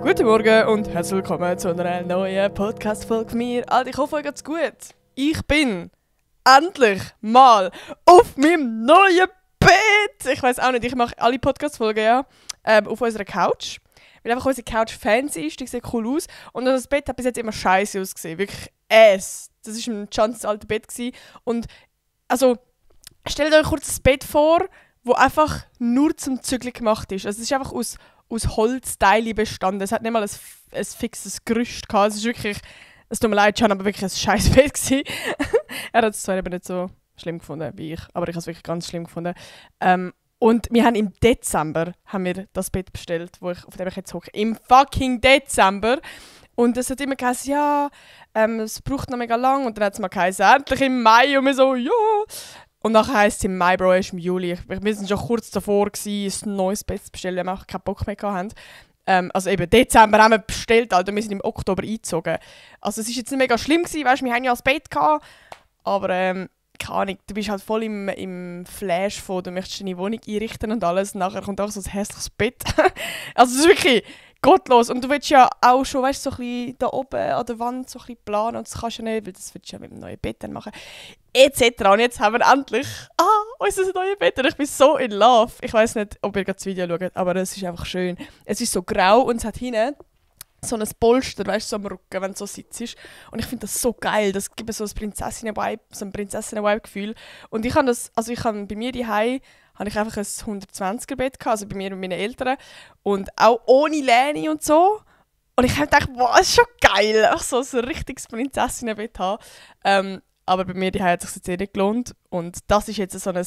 Guten Morgen und herzlich willkommen zu einer neuen Podcast-Folge von mir. Alter, ich hoffe, euch geht's gut. Ich bin endlich mal auf meinem neuen Bett. Ich weiß auch nicht, ich mache alle Podcast-Folgen auf unserer Couch. Weil einfach unsere Couch fancy ist, die sieht cool aus. Und das Bett hat bis jetzt immer scheiße ausgesehen. Wirklich Das war ein Chance, das alte Bett. Und also, stellt euch kurz das Bett vor, wo einfach nur zum Zügeln gemacht ist. Also es ist einfach aus Holzteilen bestanden. Es hat nicht mal ein fixes Gerüst gehabt. Es ist wirklich, es tut mir leid, Can, aber wirklich ein scheiß Bett gewesen. Er hat es zwar eben nicht so schlimm gefunden wie ich, aber ich habe es wirklich ganz schlimm gefunden. Und wir haben im Dezember das Bett bestellt, auf dem ich jetzt hocke. Im fucking Dezember. Und es hat immer geheißen, ja, es braucht noch mega lang. Und dann hat es mal geheißen, endlich im Mai. Und wir so, ja. Und nachher heisst es im Mai, Bro, erst im Juli. Wir waren schon kurz davor, ein neues Bett zu bestellen, weil wir auch keinen Bock mehr hatten. Also eben, Dezember haben wir bestellt, Alter, wir sind im Oktober eingezogen. Also es war jetzt nicht mega schlimm gewesen, weißt, wir hatten ja das Bett gehabt, aber keine Ahnung, du bist halt voll im Flash von, du möchtest deine Wohnung einrichten und alles, und nachher kommt auch so ein hässliches Bett. Also es ist wirklich gottlos. Und du willst ja auch schon, weißt, so ein bisschen da oben an der Wand so ein bisschen planen, und das kannst du ja nicht, weil das willst du ja mit dem neuen Bett dann machen. Etc. Und jetzt haben wir endlich unser neues Bett und ich bin so in love. Ich weiss nicht, ob ihr gerade das Video schaut, aber es ist einfach schön. Es ist so grau und es hat hinten so ein Polster, weißt du, so am Rücken, wenn du so sitzt. Und ich finde das so geil. Das gibt so ein Prinzessinnen-Vibe, so ein Prinzessinnen-Vibe-Gefühl. Und ich habe bei mir daheim habe ich einfach ein 120er-Bett gehabt, also bei mir und meinen Eltern. Und auch ohne Lehne und so. Und ich habe gedacht, wow, das ist schon geil, auch so ein richtiges Prinzessinnen-Bett haben. Aber bei mir hat es sich jetzt nicht gelohnt. Und das ist jetzt so ein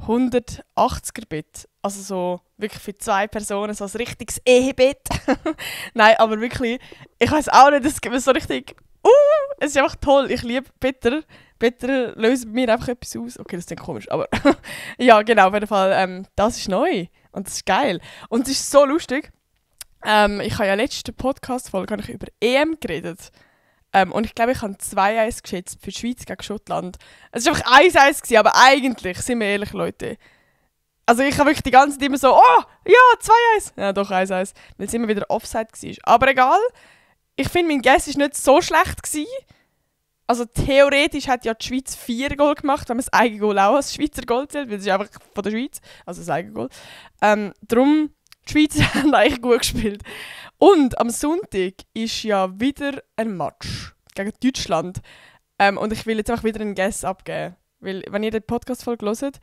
180er-Bett. Also so wirklich für 2 Personen, so ein richtiges Ehebett. Nein, aber wirklich, ich weiß auch nicht, es gibt mir so richtig... es ist einfach toll. Ich liebe Better. Better löst bei mir einfach etwas aus. Okay, das klingt komisch, aber... ja, genau, auf jeden Fall, das ist neu. Und das ist geil. Und es ist so lustig. Ich habe ja letzte Podcast-Folge über EM geredet. Und ich glaube, ich habe 2-1 geschätzt für die Schweiz gegen Schottland. Es war einfach 1-1, aber eigentlich, sind wir ehrlich, Leute. Also ich habe wirklich die ganze Zeit immer so, oh, ja, 2-1. Ja, doch 1-1, weil es immer wieder Offside war. Aber egal, ich finde, mein Guess war nicht so schlecht gewesen. Also theoretisch hat ja die Schweiz 4 Goal gemacht, wenn man das Eigengoal auch als Schweizer Goal zählt, weil es ist einfach von der Schweiz, also das Eigengoal. Darum, die Schweiz hat eigentlich gut gespielt. Und am Sonntag ist ja wieder ein Match gegen Deutschland. Und ich will jetzt einfach wieder einen Guess abgeben. Weil, wenn ihr die Podcast-Folge hört,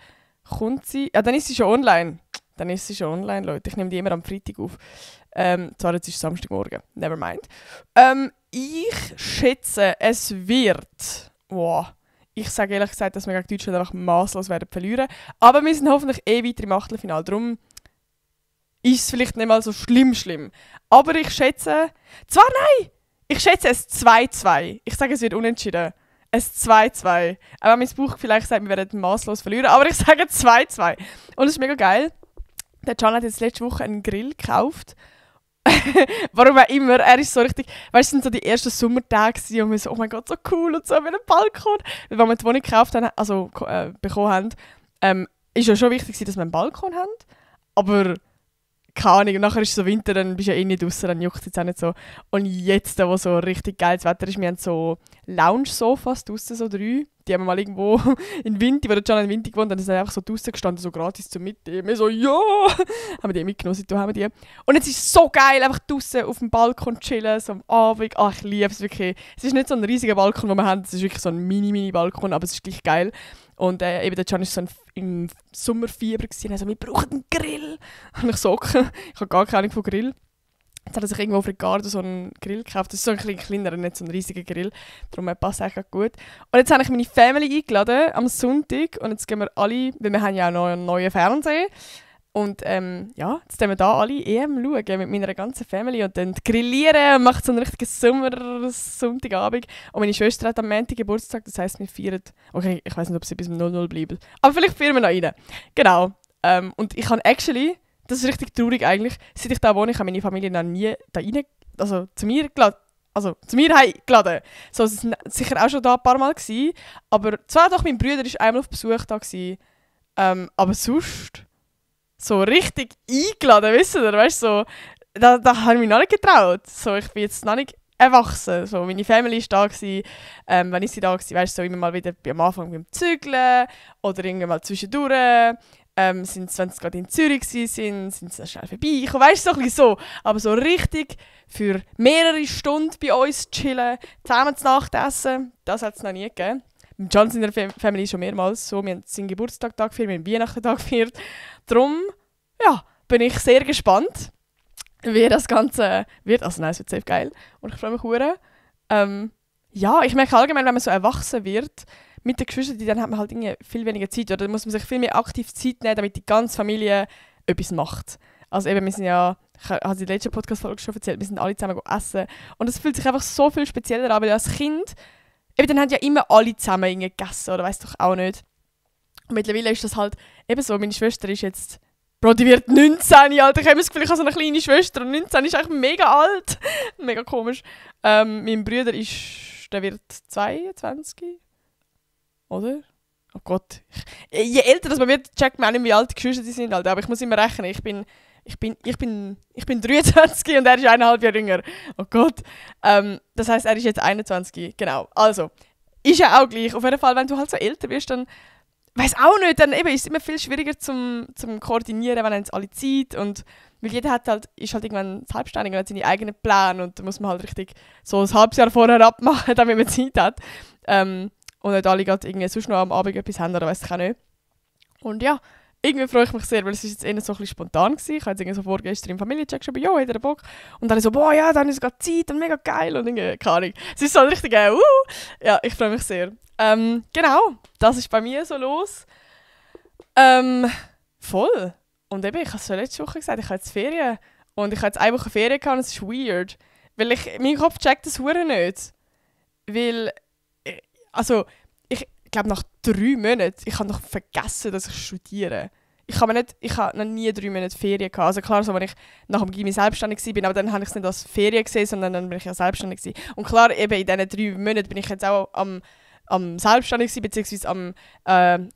kommt sie... Ja, dann ist sie schon online. Leute. Ich nehme die immer am Freitag auf. Zwar jetzt ist es Samstagmorgen. Never mind. Ich schätze, es wird... Wow. Ich sage ehrlich gesagt, dass wir gegen Deutschland einfach masslos werden verlieren. Aber wir sind hoffentlich weiter im Achtelfinale. Darum ist es vielleicht nicht mal so schlimm. Aber ich schätze... Ich schätze es 2-2. Ich sage, es wird unentschieden. Es 2-2. Auch wenn mein Bauch vielleicht sagt, wir werden masslos verlieren. Aber ich sage 2-2. Und es ist mega geil. Der Can hat jetzt letzte Woche einen Grill gekauft. Warum auch immer. Er ist so richtig... Weißt du, es sind so die ersten Sommertage und wir so, oh mein Gott, so cool und so, mit einem Balkon. Weil wenn wir die Wohnung gekauft haben, bekommen haben, ist ja schon wichtig, dass wir einen Balkon haben. Aber... keine Ahnung, und nachher ist es so Winter, dann bist du ja eh nicht draussen, dann juckt es jetzt auch nicht so. Und jetzt, wo so richtig geiles Wetter ist, wir haben so Lounge-Sofas draussen, so 3. Die haben wir mal irgendwo in Winter, wo der Can in Winter gewohnt hat, dann sind einfach so draussen gestanden, so gratis zum Mitnehmen. Wir so, ja! Haben wir die mitgenommen, seitdem haben wir die. Und jetzt ist es so geil, einfach draussen auf dem Balkon chillen, so am Abend. Ach, ich liebe es wirklich. Es ist nicht so ein riesiger Balkon, den wir haben, es ist wirklich so ein Mini-Balkon, aber es ist gleich geil. Und eben der Can war so im Sommerfieber gewesen, also wir brauchen einen Grill. Und ich so, ich habe gar keine Ahnung von Grill. Jetzt hat er sich irgendwo auf Ricardo so einen Grill gekauft. Das ist so ein bisschen kleiner, nicht so ein riesiger Grill. Darum passt es eigentlich gut. Und jetzt habe ich meine Family eingeladen am Sonntag. Und jetzt gehen wir alle, weil wir haben ja auch noch einen neuen Fernseher. Und ja, jetzt gehen wir da alle EM schauen mit meiner ganzen Family und dann grillieren und machen so einen richtigen Sommer-Sonntagabend. Und meine Schwester hat am Montag Geburtstag, das heisst, wir feiern... Okay, ich weiss nicht, ob sie bis um 00 bleiben. Aber vielleicht feiern wir noch rein. Genau. Und ich habe actually... Das ist richtig traurig eigentlich. Seit ich da wohne, ich habe meine Familie noch nie da rein... Also zu mir heimgeladen. So, es war sicher auch schon da ein paar Mal gewesen. Aber zwar doch, mein Bruder war einmal auf Besuch da gewesen. Aber sonst... so richtig eingeladen, wisst ihr? Weißt du, so, da habe ich mich noch nicht getraut. So, ich bin jetzt noch nicht erwachsen. So, meine Family war da, wenn ich sie da war, weißt du, so immer mal wieder am Anfang beim Zügeln oder irgendwann mal zwischendurch. Wenn sie gerade in Zürich waren, sind sie schnell vorbeigekommen. Weißt du, so ein bisschen so. Aber so richtig für mehrere Stunden bei uns chillen, zusammen zu Nacht essen, das hat es noch nie gegeben. Mit John in der Family schon mehrmals so. Wir haben seinen Geburtstag gefeiert, wir haben Weihnachten gefeiert. Darum, ja, bin ich sehr gespannt, wie das Ganze wird. Also nein, es wird safe geil. Und ich freue mich sehr. Ja, ich merke allgemein, wenn man so erwachsen wird, mit den Geschwistern, dann hat man halt irgendwie viel weniger Zeit. Oder dann muss man sich viel mehr aktiv Zeit nehmen, damit die ganze Familie etwas macht. Also eben, wir sind ja, ich habe in der letzten Podcast-Folge schon erzählt, wir sind alle zusammen essen. Und es fühlt sich einfach so viel spezieller an, weil als Kind, eben dann haben ja immer alle zusammen irgendwie gegessen, oder weiss doch auch nicht. Und mittlerweile ist das halt eben so, meine Schwester ist jetzt, Bro, die wird 19, Alter. Ich habe das Gefühl, ich habe so eine kleine Schwester und 19 ist eigentlich mega alt. Mega komisch. Mein Bruder der wird 22. Oder? Oh Gott. Je älter man wird, checkt man auch nicht, wie alt die Geschwister sind. Alter. Aber ich muss immer rechnen. Ich bin 23 und er ist 1,5 Jahre jünger. Oh Gott. Das heisst, er ist jetzt 21. Genau. Also, ist ja auch gleich. Auf jeden Fall, wenn du halt so älter wirst, dann weiss auch nicht, dann eben ist es immer viel schwieriger zum Koordinieren, wenn es alle Zeit und weil jeder ist halt irgendwann selbstständig und hat seine eigenen Pläne und da muss man halt richtig so ein halbes Jahr vorher abmachen, damit man Zeit hat. Und nicht alle gerade irgendwie sonst noch am Abend etwas haben oder weiss ich auch nicht. Und ja, irgendwie freue ich mich sehr, weil es ist jetzt eher so ein bisschen spontan gewesen. Ich habe jetzt irgendwie so vorgestern im Familiencheck geschrieben, ja, hat er Bock? Und dann so, boah, ja, dann ist es gerade Zeit und mega geil und irgendwie, keine Ahnung. Es ist so richtig, ja, ich freue mich sehr. Genau, das ist bei mir so los. Voll. Und eben, ich habe es schon letzte Woche gesagt, ich habe jetzt Ferien. Und ich habe jetzt eine Woche Ferien gehabt und es ist weird. Weil mein Kopf checkt das hure nicht. Weil, also, ich glaube nach 3 Monaten, ich habe noch vergessen, dass ich studiere. Ich habe noch nie 3 Monate Ferien gehabt. Also klar, so, wenn ich nach dem Gymnasium selbstständig war, aber dann habe ich es nicht als Ferien gesehen, sondern dann bin ich ja selbstständig gewesen. Und klar, eben in diesen 3 Monaten bin ich jetzt auch am selbstständig sein, beziehungsweise am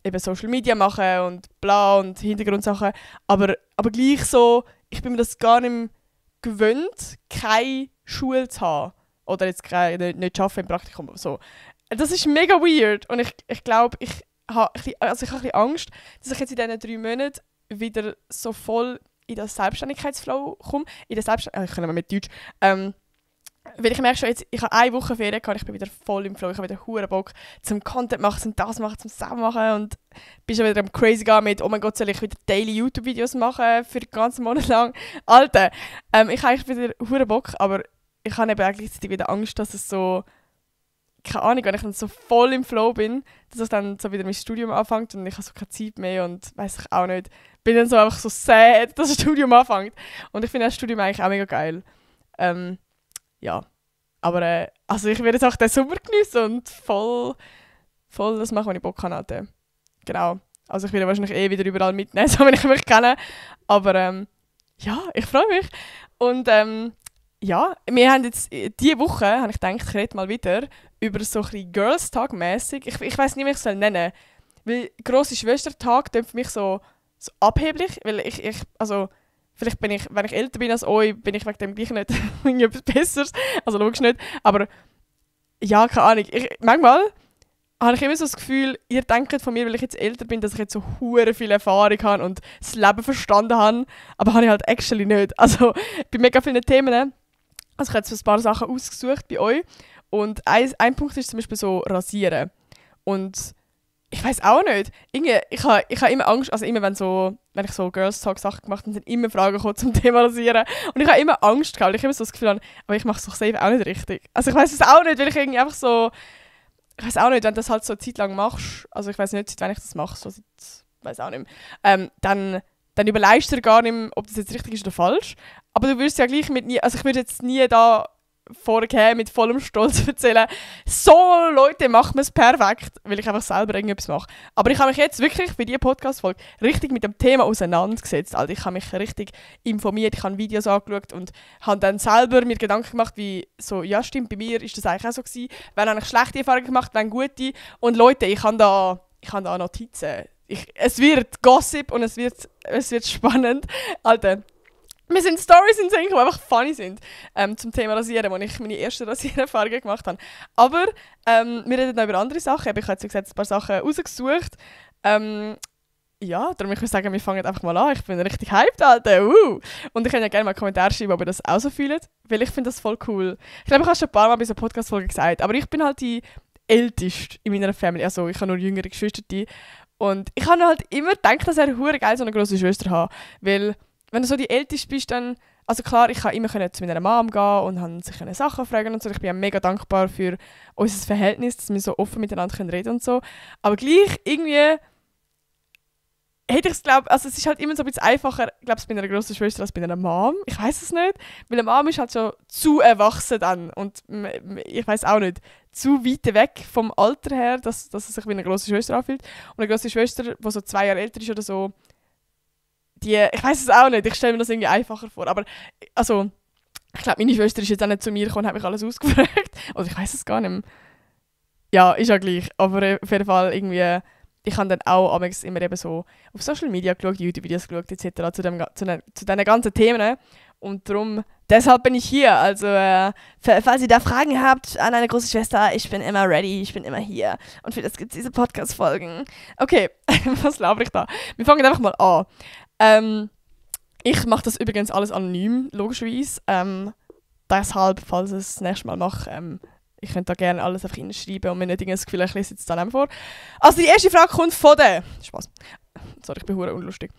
eben Social Media machen und bla und Hintergrundsachen. Aber gleich so, ich bin mir das gar nicht mehr gewöhnt, keine Schule zu haben. Oder jetzt nicht arbeiten im Praktikum. So. Das ist mega weird. Und ich glaube, ich habe ein bisschen Angst, dass ich jetzt in diesen 3 Monaten wieder so voll in das Selbstständigkeitsflow komme. Ich kann mal mit Deutsch. Weil ich merke schon, jetzt, ich habe 1 Woche Ferien gehabt, ich bin wieder voll im Flow, ich habe wieder hure Bock zum Content machen, zum das machen, zum Sound machen und bin schon wieder am crazy gehen mit, oh mein Gott, soll ich wieder daily YouTube-Videos machen für den ganzen Monat lang. Alter, ich habe eigentlich wieder hure Bock, aber ich habe eben gleichzeitig wieder Angst, dass es so, keine Ahnung, wenn ich dann so voll im Flow bin, dass ich dann so wieder mein Studium anfängt und ich habe so keine Zeit mehr und weiss ich auch nicht, bin dann so einfach so sad, dass das Studium anfängt. Und ich finde das Studium eigentlich auch mega geil. Ja, aber also ich werde jetzt auch den Sommer geniessen und voll das machen, was ich Bock habe. Genau. Also ich werde wahrscheinlich wieder überall mitnehmen, so wenn ich mich kenne. Aber ja, ich freue mich. Und ja, wir haben jetzt diese Woche, habe ich gedacht, ich rede mal wieder über so ein bisschen Girls Tag mäßig. Ich weiss nicht, wie ich es nennen soll. Weil grosse Schwestertag klingt für mich so abheblich, weil also vielleicht bin ich, wenn ich älter bin als euch, bin ich wegen dem gleich nicht irgendetwas Besseres. Also logisch nicht. Aber ja, keine Ahnung. Manchmal habe ich immer so das Gefühl, ihr denkt von mir, weil ich jetzt älter bin, dass ich jetzt so hure viel Erfahrung habe und das Leben verstanden habe. Aber habe ich halt actually nicht. Also bei mega vielen Themen. Also ich habe jetzt ein paar Sachen ausgesucht bei euch. Und ein Punkt ist zum Beispiel so Rasieren. Und ich weiss auch nicht. Irgendwie, ich habe immer Angst, also immer wenn ich so Girls Talk Sachen gemacht habe, sind immer Fragen gekommen zum Thema Rasieren. Und ich habe immer Angst gehabt, weil ich immer so das Gefühl habe, aber ich mache es doch safe auch nicht richtig. Also ich weiss es auch nicht, weil ich irgendwie einfach so, ich weiss auch nicht, wenn du das halt so eine Zeit lang machst, also ich weiss nicht, seit wann ich das mache, so seit, weiss auch nicht mehr, dann überlegst du dir gar nicht mehr, ob das jetzt richtig ist oder falsch. Aber du würdest ja gleich also ich würde jetzt nie da vorgehen mit vollem Stolz erzählen, so Leute, machen wir es perfekt, weil ich einfach selber irgendetwas mache. Aber ich habe mich jetzt wirklich für diese Podcast-Folge richtig mit dem Thema auseinandergesetzt. Also ich habe mich richtig informiert, ich habe Videos angeschaut und habe dann selber mir Gedanken gemacht, wie so, ja stimmt, bei mir ist das eigentlich auch so gewesen. Wann habe ich schlechte Erfahrungen gemacht, wann gute. Und Leute, ich habe da Notizen. es wird Gossip und es wird spannend. Alter, mir sind Storys in Sinn, die einfach funny sind. Zum Thema Rasieren, wo ich meine ersten Rasiererfahrungen gemacht habe. Aber wir reden noch über andere Sachen. Ich habe jetzt, wie gesagt, ein paar Sachen rausgesucht. Ja, darum ich würde sagen, wir fangen einfach mal an. Ich bin richtig hyped, Alter. Und ich kann ja gerne mal einen Kommentar schreiben, ob ihr das auch so fühlt. Weil ich finde das voll cool. Ich glaube, ich habe schon ein paar Mal bei so einer Podcast-Folge gesagt. Aber ich bin halt die Älteste in meiner Familie. Also ich habe nur jüngere Geschwister. Und ich habe halt immer gedacht, dass er hure geil so eine grosse Schwester hat. Weil, wenn du so die Älteste bist, dann... Also klar, ich kann immer zu meiner Mom gehen und han sich Sachen fragen und so. Ich bin ja mega dankbar für unser Verhältnis, dass wir so offen miteinander reden können und so. Aber gleich irgendwie... hätte ich es glaube, also es ist halt immer so ein bisschen einfacher, glaube ich, bei einer grossen Schwester als bei einer Mom. Ich weiß es nicht, weil eine Mom ist halt schon zu erwachsen dann und ich weiß auch nicht, zu weit weg vom Alter her, dass es sich wie eine grosse Schwester anfühlt. Und eine grosse Schwester, die so 2 Jahre älter ist oder so, die, ich weiß es auch nicht, ich stelle mir das irgendwie einfacher vor. Aber also, ich glaube, meine Schwester ist jetzt auch nicht zu mir gekommen und hat mich alles ausgefragt. Oder ich weiß es gar nicht mehr. Ja, ist ja gleich. Aber auf jeden Fall irgendwie... Ich habe dann auch immer eben so auf Social Media geschaut, YouTube-Videos geschaut etc. zu diesen ganzen Themen. Und deshalb bin ich hier. Also, falls ihr da Fragen habt an eine große Schwester, ich bin immer ready, ich bin immer hier. Und für das gibt es diese Podcast-Folgen. Okay, was laber ich da? Wir fangen einfach mal an. Ich mache das übrigens alles anonym, logischerweise. Deshalb, falls ich es das nächste Mal mache, ich könnte da gerne alles einfach reinschreiben und mir nicht das Gefühl, ich lese jetzt dann vor. Also die erste Frage kommt von der... Spaß. Sorry, ich bin hure unlustig.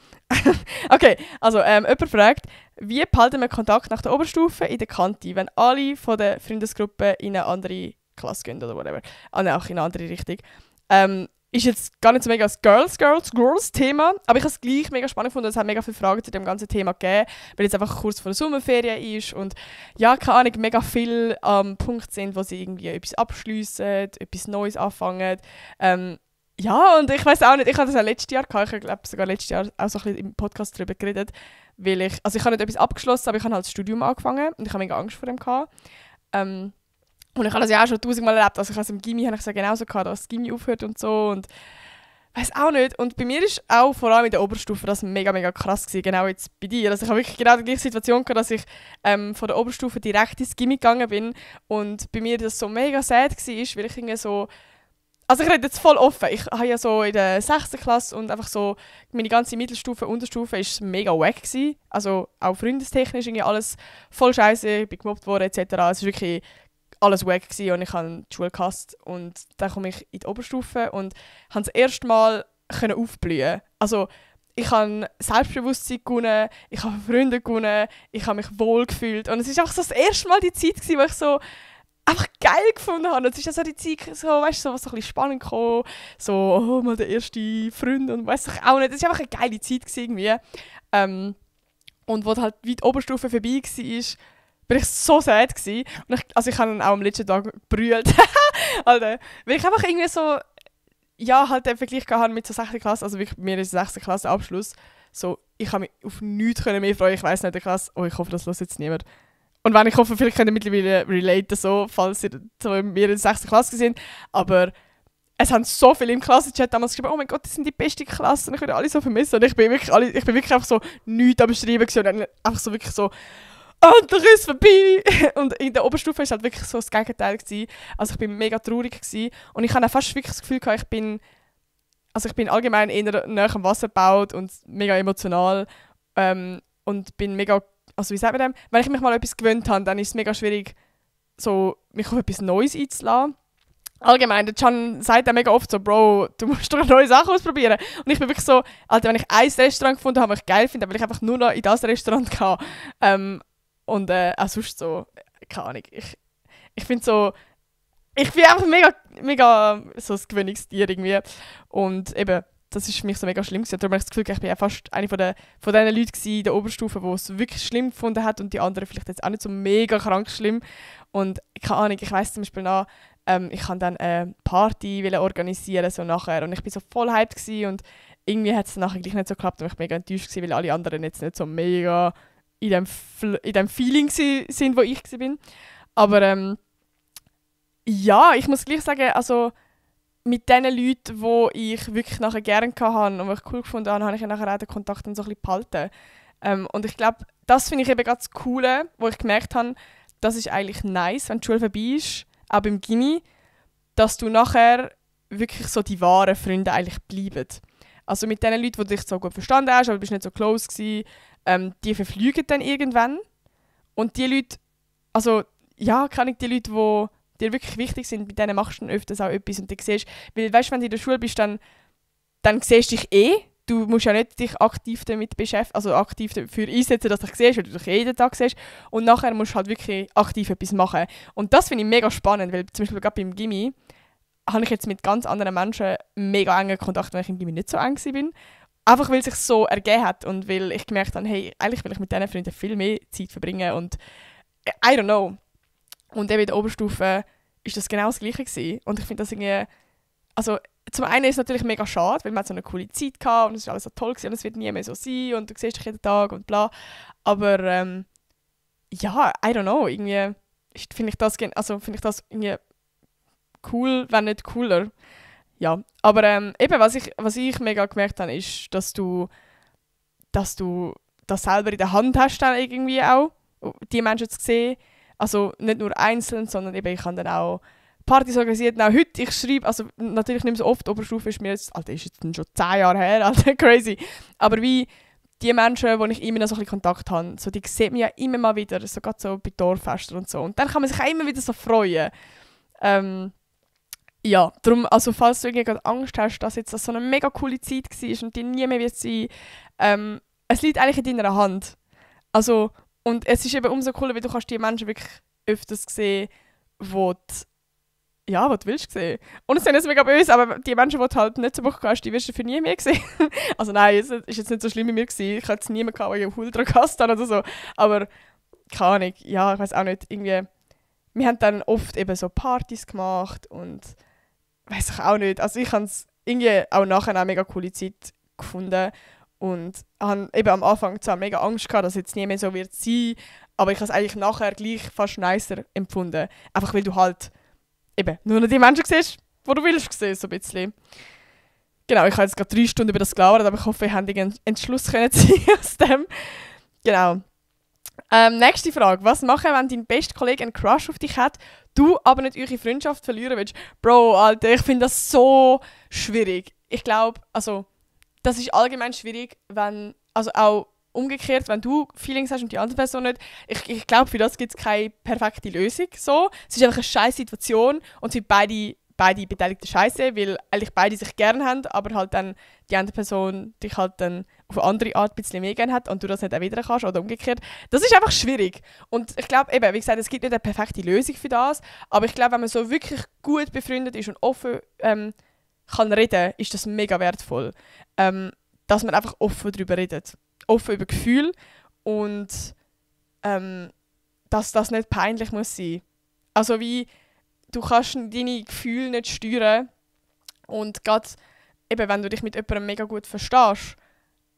Okay, also jemand fragt, wie behalten wir Kontakt nach der Oberstufe in der Kante, wenn alle von der Freundesgruppe in eine andere Klasse gehen oder whatever. Auch in eine andere Richtung. Ist jetzt gar nicht so mega das Girls-Thema, aber ich habe es gleich mega spannend gefunden. Es hat mega viele Fragen zu dem ganzen Thema gegeben, weil jetzt einfach kurz vor der Sommerferien ist und ja, keine Ahnung, mega viele am Punkt sind, wo sie irgendwie etwas abschliessen, etwas Neues anfangen. Ja, und ich weiß auch nicht, ich hatte das auch letztes Jahr gehabt, ich glaube sogar letztes Jahr auch so ein bisschen im Podcast darüber geredet, weil ich habe nicht etwas abgeschlossen, aber ich habe halt das Studium angefangen und ich habe mega Angst vor dem gehabt. Und ich habe das ja auch schon 1000-mal erlebt. Also ich habe es im Gymi genauso gehabt, dass das Gymi aufhört und so. Und weiß auch nicht. Und bei mir ist auch vor allem in der Oberstufe das mega, mega krass gewesen. Genau jetzt bei dir. Also ich habe wirklich genau die gleiche Situation gehabt, dass ich von der Oberstufe direkt ins Gymi gegangen bin. Und bei mir das so mega sad war, weil ich irgendwie so... Also ich rede jetzt voll offen. Ich habe ja so in der 6. Klasse und einfach so meine ganze Mittelstufe, Unterstufe ist mega wack gewesen. Also auch freundestechnisch irgendwie alles voll scheiße. Ich bin gemobbt worden etc. Es ist wirklich... alles wack gewesen und ich habe die Schule gehasst. Und dann komme ich in die Oberstufe und konnte das erste Mal aufblühen. Also ich habe Selbstbewusstsein gewonnen, ich habe Freunde gewonnen, ich habe mich wohl gefühlt. Und es ist einfach so das erste Mal die Zeit gewesen, wo ich so einfach geil gefunden habe. Und es ist ja so die Zeit, so, weißt du, so, was so ein bisschen spannend kam, so, oh, mal der erste Freund und weiss ich auch nicht. Es war einfach eine geile Zeit gewesen, irgendwie. Und wo halt wie die Oberstufe vorbei war, bin ich so sad gewesen. Und ich habe dann auch am letzten Tag gebrüllt. Alter, weil ich einfach irgendwie so, ja, halt den Vergleich gehabt mit so 6. Klasse, also wirklich, bei mir ist 6. Klasse Abschluss. So, ich habe mich auf nichts mehr freuen. Ich weiss nicht, der Klasse, oh, ich hoffe, das hört jetzt niemand. Und wenn ich hoffe, vielleicht könnt ihr mittlerweile relaten, so, falls ihr so mit mir in der 6. Klasse sind. Aber es haben so viele im Klassenchat damals geschrieben, oh mein Gott, das sind die beste Klasse und ich würde alle so vermissen. Und ich bin wirklich einfach so nichts am Schreiben gewesen und dann einfach so wirklich so, und der ist vorbei! Und in der Oberstufe war es halt wirklich so das Gegenteil gewesen. Also ich bin mega traurig gewesen. Und ich habe auch fast wirklich das Gefühl gehabt, ich bin allgemein eher näher am Wasser gebaut und mega emotional. Und bin mega, also wie sagt man dem? Wenn ich mich mal etwas gewöhnt habe, dann ist es mega schwierig, so, mich auf etwas Neues einzulassen. Allgemein, der Can sagt auch mega oft so, Bro, du musst doch neue Sachen ausprobieren. Und ich bin wirklich so, Alter, wenn ich ein Restaurant gefunden habe, das ich geil finde, dann will ich einfach nur noch in das Restaurant gehen. Und auch sonst so, keine Ahnung, ich finde so, ich bin einfach mega so ein Gewöhnungstier irgendwie. Und eben, das ist für mich so mega schlimm gewesen. Darum habe ich das Gefühl, ich bin ja fast eine von diesen Leuten in der Oberstufe, die es wirklich schlimm gefunden hat und die anderen vielleicht jetzt auch nicht so mega krank schlimm. Und keine Ahnung, ich weiss zum Beispiel noch, ich kann dann eine Party organisieren so nachher und ich bin so voll hyped gewesen und irgendwie hat es nachher gleich nicht so geklappt und ich war mega enttäuscht gewesen, weil alle anderen jetzt nicht so mega in dem Feeling sind, wo ich war. Aber ja, ich muss gleich sagen, also mit den Leuten, die ich wirklich nachher gerne hatte und die ich cool gefunden habe, habe ich ja nachher auch den Kontakt dann so ein bisschen behalten. Und ich glaube, das finde ich eben ganz das Coole, wo ich gemerkt habe, das ist eigentlich nice, wenn die Schule vorbei ist, auch beim Gymi, dass du nachher wirklich so die wahren Freunde eigentlich bleiben. Also mit den Leuten, die du dich so gut verstanden hast, aber du bist nicht so close gewesen, die verfliegen dann irgendwann. Und die Leute, also ja, kann ich die Leute, die dir wirklich wichtig sind, mit denen machst du dann öfters auch etwas und du siehst, weil weißt, wenn du in der Schule bist, dann siehst du dich du musst ja nicht dich aktiv damit beschäftigen, also aktiv dafür einsetzen, dass du dich siehst, weil du dich jeden Tag siehst und nachher musst du halt wirklich aktiv etwas machen. Und das finde ich mega spannend, weil zum Beispiel gerade beim Gymi habe ich jetzt mit ganz anderen Menschen mega engen Kontakt, wenn ich im Gymi nicht so eng war. Einfach weil es sich so ergeben hat und weil ich gemerkt habe, hey, eigentlich will ich mit diesen Freunden viel mehr Zeit verbringen und I don't know. Und eben in der Oberstufe war das genau das Gleiche gewesen. Und ich finde das irgendwie, also zum einen ist es natürlich mega schade, weil man hat so eine coole Zeit gehabt und es war alles so toll gewesen und es wird nie mehr so sein und du siehst dich jeden Tag und bla. Aber ja, I don't know, irgendwie finde ich das irgendwie cool, wenn nicht cooler. Ja, aber eben, was ich mega gemerkt habe, ist, dass du das selber in der Hand hast, dann irgendwie auch, die Menschen zu sehen. Also nicht nur einzeln, sondern eben, ich habe dann auch Partys organisiert. Auch heute, ich schreibe, also natürlich nicht mehr so oft, Oberstufe ist mir jetzt, Alter, ist jetzt schon 10 Jahre her, Alter, crazy. Aber wie die Menschen, die ich immer noch so ein bisschen Kontakt habe, so, die sieht man ja immer mal wieder, so gerade so bei Dorffesten und so. Und dann kann man sich auch immer wieder so freuen. Ja, darum, also falls du irgendwie gerade Angst hast, dass jetzt das so eine mega coole Zeit war und die nie mehr wird sein, es liegt eigentlich in deiner Hand. Also, und es ist eben umso cooler, weil du kannst die Menschen wirklich öfters sehen, die du willst sehen. Und es sind jetzt mega böse, aber die Menschen, die du halt nicht so Bock hast, die wirst du für nie mehr sehen. Also nein, es ist jetzt nicht so schlimm wie mir gewesen. Ich hatte jetzt niemanden, der ich ultra gehasst habe oder so. Aber, keine Ahnung, ja, ich weiß auch nicht, irgendwie, wir haben dann oft eben so Partys gemacht und weiß ich auch nicht. Also ich habe es irgendwie auch nachher eine mega coole Zeit gefunden und habe eben am Anfang zwar mega Angst gehabt, dass es jetzt nie mehr so wird sein, aber ich habe es eigentlich nachher gleich fast nicer empfunden. Einfach weil du halt eben nur noch die Menschen siehst, die du willst sehen, so ein bisschen. Genau, ich habe jetzt gerade 3 Stunden über das gelabert, aber ich hoffe, ich habe einen Entschluss können ziehen aus dem. Genau. Nächste Frage. Was machen, wenn dein bester Kollege einen Crush auf dich hat, du aber nicht eure Freundschaft verlieren willst? Bro, Alter, ich finde das so schwierig. Ich glaube, also, das ist allgemein schwierig, wenn, also auch umgekehrt, wenn du Feelings hast und die andere Person nicht. Ich glaube, für das gibt es keine perfekte Lösung. So. Es ist einfach eine scheiß Situation und es sind beide Beteiligten scheiße, weil eigentlich beide sich gerne haben, aber halt dann die andere Person dich halt dann auf eine andere Art ein bisschen mehr gerne hat und du das nicht erwidern kannst oder umgekehrt. Das ist einfach schwierig. Und ich glaube eben, wie gesagt, es gibt nicht eine perfekte Lösung für das, aber ich glaube, wenn man so wirklich gut befreundet ist und offen kann reden, ist das mega wertvoll. Dass man einfach offen darüber redet. Offen über Gefühle und dass das nicht peinlich muss sein. Also wie du kannst deine Gefühle nicht steuern und gerade eben, wenn du dich mit jemandem mega gut verstehst,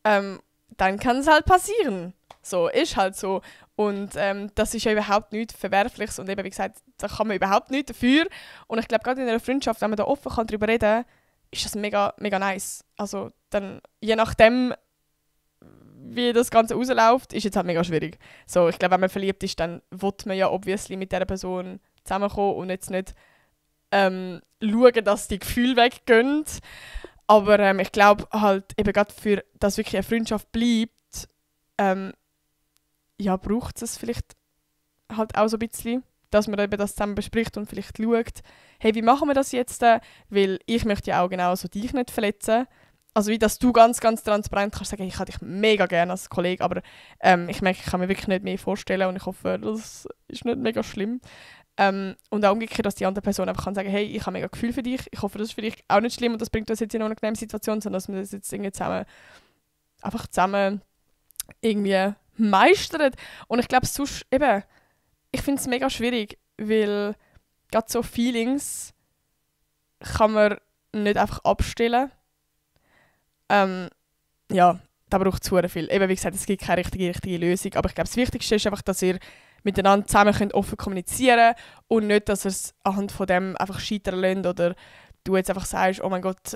dann kann es halt passieren. So, ist halt so. Und das ist ja überhaupt nichts Verwerfliches und eben, wie gesagt, da kann man überhaupt nichts dafür. Und ich glaube, gerade in einer Freundschaft, wenn man da offen kann darüber reden kann, ist das mega, mega nice. Also dann, je nachdem, wie das Ganze rausläuft, ist jetzt halt mega schwierig. So, ich glaube, wenn man verliebt ist, dann will man ja obviously mit dieser Person zusammenkommen und jetzt nicht schauen, dass die Gefühle weggehen. Aber ich glaube halt eben gerade für, dass wirklich eine Freundschaft bleibt, ja, braucht es vielleicht halt auch so ein bisschen, dass man eben das zusammen bespricht und vielleicht schaut, hey, wie machen wir das jetzt? Weil ich möchte ja auch genauso dich nicht verletzen. Also wie, dass du ganz, ganz transparent kannst sagen, ich habe dich mega gerne als Kollege, aber ich merke, ich kann mir wirklich nicht mehr vorstellen und ich hoffe, das ist nicht mega schlimm. Und auch umgekehrt, dass die andere Person einfach kann sagen, hey, ich habe mega Gefühl für dich, ich hoffe, das ist für dich auch nicht schlimm und das bringt uns jetzt in eine unangenehme Situation, sondern dass wir das jetzt irgendwie zusammen irgendwie meistern. Und ich glaube, sonst eben, ich finde es mega schwierig, weil gerade so Feelings kann man nicht einfach abstellen. Ja, da braucht es sehr viel. Eben, wie gesagt, es gibt keine richtige Lösung, aber ich glaube, das Wichtigste ist einfach, dass ihr miteinander zusammen könnt offen kommunizieren und nicht, dass ihr es anhand von dem einfach scheitern lasst oder du jetzt einfach sagst, oh mein Gott,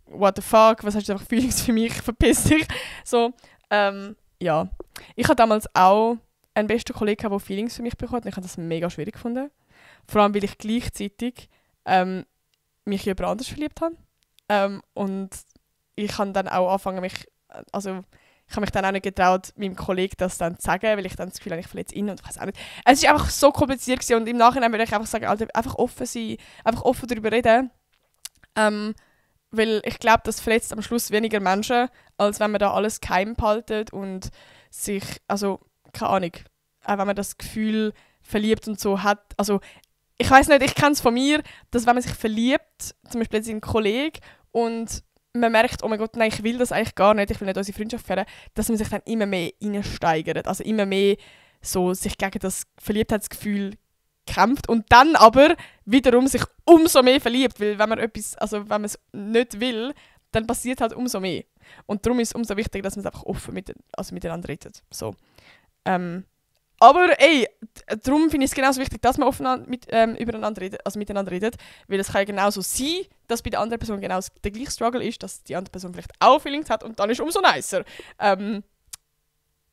what the fuck, was hast du einfach Feelings für mich, verpiss dich. So, ja. Ich hatte damals auch einen besten Kollegen, der Feelings für mich bekommen hat und ich habe das mega schwierig gefunden. Vor allem, weil ich gleichzeitig mich in jemand anders verliebt habe. Und ich habe dann auch angefangen, ich habe mich dann auch nicht getraut, meinem Kollegen das dann zu sagen, weil ich dann das Gefühl habe, ich verletze ihn und ich weiß auch nicht. Es war einfach so kompliziert gewesen und im Nachhinein würde ich einfach sagen, Alter, einfach offen sein, einfach offen darüber reden. Weil ich glaube, das verletzt am Schluss weniger Menschen, als wenn man da alles geheim behaltet und sich, also, keine Ahnung, auch wenn man das Gefühl verliebt und so hat, also, ich weiß nicht, ich kenne es von mir, dass wenn man sich verliebt, zum Beispiel jetzt in einen Kollegen und man merkt, oh mein Gott, nein, ich will das eigentlich gar nicht, ich will nicht unsere Freundschaft fördern, dass man sich dann immer mehr reinsteigert, also immer mehr so sich gegen das Verliebtheitsgefühl kämpft und dann aber wiederum sich umso mehr verliebt, weil wenn man es nicht will, dann passiert halt umso mehr. Und darum ist es umso wichtiger, dass man es einfach offen miteinander redet. So. Aber darum finde ich es genauso wichtig, dass man offen miteinander redet, weil es kann ja genauso sein, dass bei der anderen Person genau der gleiche Struggle ist, dass die andere Person vielleicht auch Feelings hat und dann ist es umso nicer.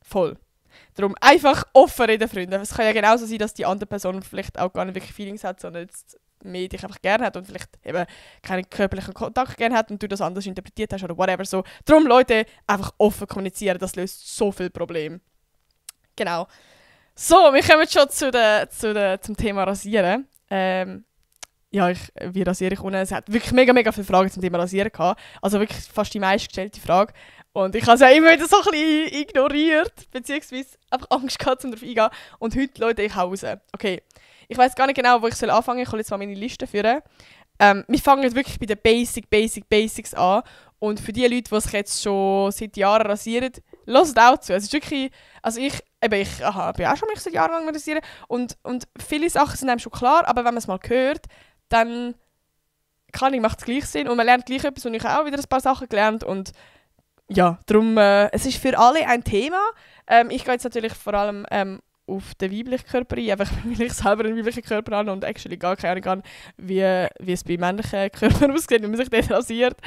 Voll. Darum einfach offen reden, Freunde. Es kann ja genauso sein, dass die andere Person vielleicht auch gar nicht wirklich Feelings hat, sondern jetzt mehr dich einfach gerne hat und vielleicht eben keinen körperlichen Kontakt gerne hat und du das anders interpretiert hast oder whatever. So. Darum, Leute, einfach offen kommunizieren, das löst so viele Probleme. Genau. So, wir kommen schon zum Thema Rasieren. Wie rasiere ich unten? Es hat wirklich mega, mega viele Fragen zum Thema Rasieren gehabt. Also wirklich fast die meistgestellte Frage. Und ich habe es ja immer wieder so ein bisschen ignoriert, beziehungsweise einfach Angst gehabt, um darauf eingehen. Und heute, Leute, ich hau raus. Okay, ich weiß gar nicht genau, wo ich anfangen soll. Ich kann jetzt mal meine Liste führen. Wir fangen jetzt wirklich bei den Basics an. Und für die Leute, die sich jetzt schon seit Jahren rasieren, hört auch zu. Es ist wirklich, also ich bin auch schon seit Jahren lang rasieren. Und viele Sachen sind einem schon klar, aber wenn man es mal hört, dann macht es gleich Sinn. Und man lernt gleich etwas und ich habe auch wieder ein paar Sachen gelernt. Und ja, darum, es ist für alle ein Thema. Ich gehe jetzt natürlich vor allem auf den weiblichen Körper ein, einfach weil ich selber einen weiblichen Körper habe und actually gar keine Ahnung habe, wie es bei männlichen Körpern aussieht, wenn man sich dort rasiert.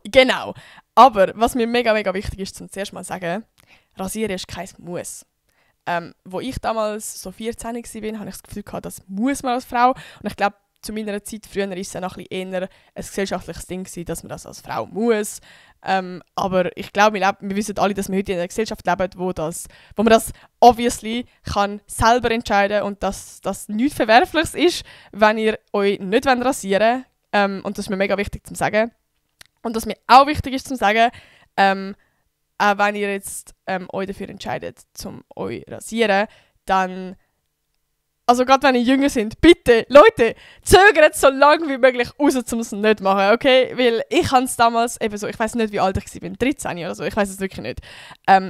Genau. Aber was mir mega, mega wichtig ist, zum zuerst mal sagen, rasieren ist kein Muss. Wo ich damals so 14 war, habe ich das Gefühl gehabt, das muss man als Frau. Und ich glaube, zu meiner Zeit früher war es noch ein bisschen eher ein gesellschaftliches Ding gewesen, dass man das als Frau muss. Aber ich glaube, wir wissen alle, dass wir heute in einer Gesellschaft leben, wo man das obviously kann selber entscheiden und dass das nichts Verwerfliches ist, wenn ihr euch nicht rasieren wollt. Und das ist mir mega wichtig zu sagen. Und was mir auch wichtig ist zu sagen, auch wenn ihr jetzt euch dafür entscheidet, euch rasieren, dann, also gerade wenn ihr jünger sind, bitte, Leute, zögert so lange wie möglich raus, um es nicht zu machen, okay? Weil ich habe es damals, eben so, ich weiß nicht, wie alt ich war, 13 oder so, ich weiß es wirklich nicht.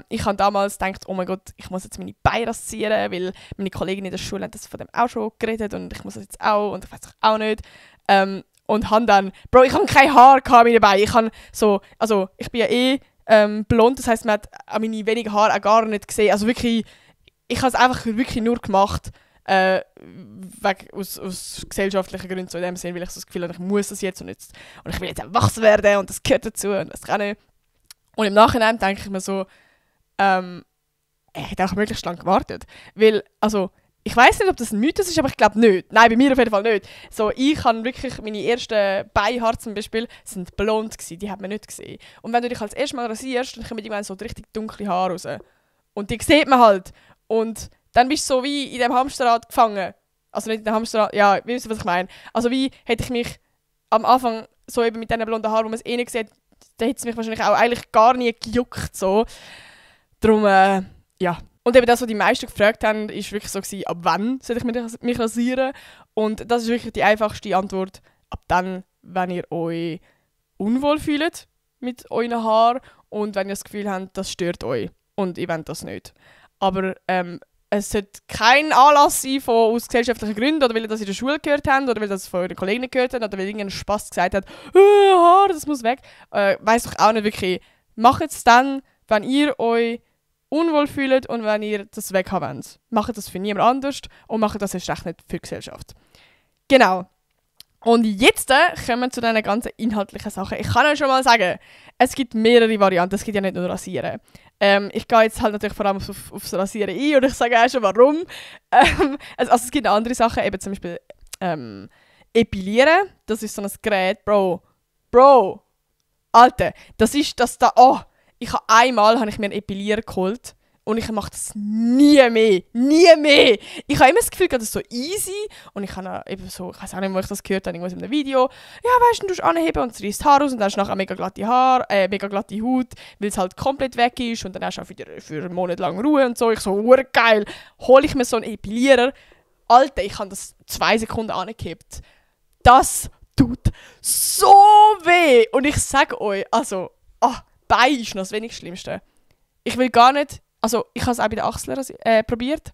Ich habe damals gedacht, oh mein Gott, ich muss jetzt meine Beine rasieren, weil meine Kollegin in der Schule hat das von dem auch schon geredet und ich muss das jetzt auch und ich weiß es auch nicht. Und habe dann, Bro, ich habe kein Haar an meinen Beinen. Ich bin ja blond, das heisst, man hat an meine wenigen Haare auch gar nicht gesehen. Also wirklich, ich habe es einfach wirklich nur gemacht, aus gesellschaftlichen Gründen, so in dem Sinne, weil ich so das Gefühl habe, ich muss das jetzt und ich will jetzt erwachsen werden und das gehört dazu und das kann ich. Und im Nachhinein denke ich mir so, ich hätte auch möglichst lange gewartet. Weil, also, ich weiss nicht, ob das ein Mythos ist, aber ich glaube nicht. Nein, bei mir auf jeden Fall nicht. So, ich habe wirklich, meine ersten Beinhaare zum Beispiel, sind blond gewesen, die hat man nicht gesehen. Und wenn du dich als erstes Mal rasierst, dann kommen irgendwann so richtig dunkle Haare raus. Und die sieht man halt. Und dann bist du so wie in dem Hamsterrad gefangen. Also nicht in dem Hamsterrad, ja, wisst ihr, was ich meine? Also wie hätte ich mich am Anfang so eben mit diesen blonden Haaren, wo man es eh nicht sieht, da hätte es mich wahrscheinlich auch eigentlich gar nie gejuckt. So. Darum, ja. Und eben das, was die meisten gefragt haben, war wirklich so gewesen, ab wann soll ich mich rasieren? Und das ist wirklich die einfachste Antwort. Ab dann, wenn ihr euch unwohl fühlt mit euren Haaren und wenn ihr das Gefühl habt, das stört euch. Und ihr wollt das nicht. Aber es sollte kein Anlass sein aus gesellschaftlichen Gründen oder weil ihr das in der Schule gehört habt oder weil ihr das von euren Kollegen gehört habt oder weil irgendein Spaß gesagt hat, Haar, das muss weg. Weiss doch auch nicht wirklich. Macht es dann, wenn ihr euch unwohl fühlt und wenn ihr das weg haben wollt. Macht das für niemand anders und macht das erst recht nicht für die Gesellschaft. Genau. Und jetzt kommen wir zu diesen ganzen inhaltlichen Sachen. Ich kann euch schon mal sagen, es gibt mehrere Varianten. Es gibt ja nicht nur Rasieren. Ich gehe jetzt halt natürlich vor allem aufs Rasieren ein und ich sage auch schon warum. Also es gibt andere Sachen, eben zum Beispiel Epilieren. Das ist so ein Gerät, Bro, Alter, das ist das da, einmal habe ich mir einen Epilierer geholt und ich mache das nie mehr. Ich habe immer das Gefühl, das ist so easy und ich habe eben so, ich weiß auch nicht, wo ich das gehört habe, irgendwas in einem Video, ja weißt du, du musst anheben und es reißt Haar aus und dann hast du nachher mega glatte Haut, weil es halt komplett weg ist und dann hast du auch wieder für einen Monat lang Ruhe und so. Ich so, urgeil, hole ich mir so einen Epilierer. Alter, ich habe das 2 Sekunden angehebt. Das tut so weh. Und ich sage euch, also, Bein ist noch das wenig Schlimmste. Ich will gar nicht, also ich habe es auch bei den Achseln probiert.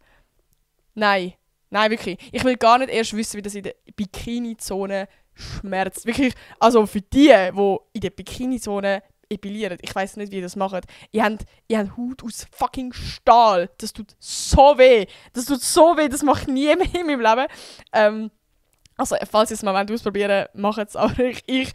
Nein, wirklich. Ich will gar nicht erst wissen, wie das in der Bikini-Zone schmerzt. Wirklich, also für die in der Bikini-Zone epilieren, ich weiß nicht, wie ihr das macht. Ihr habt Haut aus fucking Stahl. Das tut so weh. Das mache ich nie mehr in meinem Leben. Also, falls ihr es mal ausprobieren wollt, macht es. Aber ich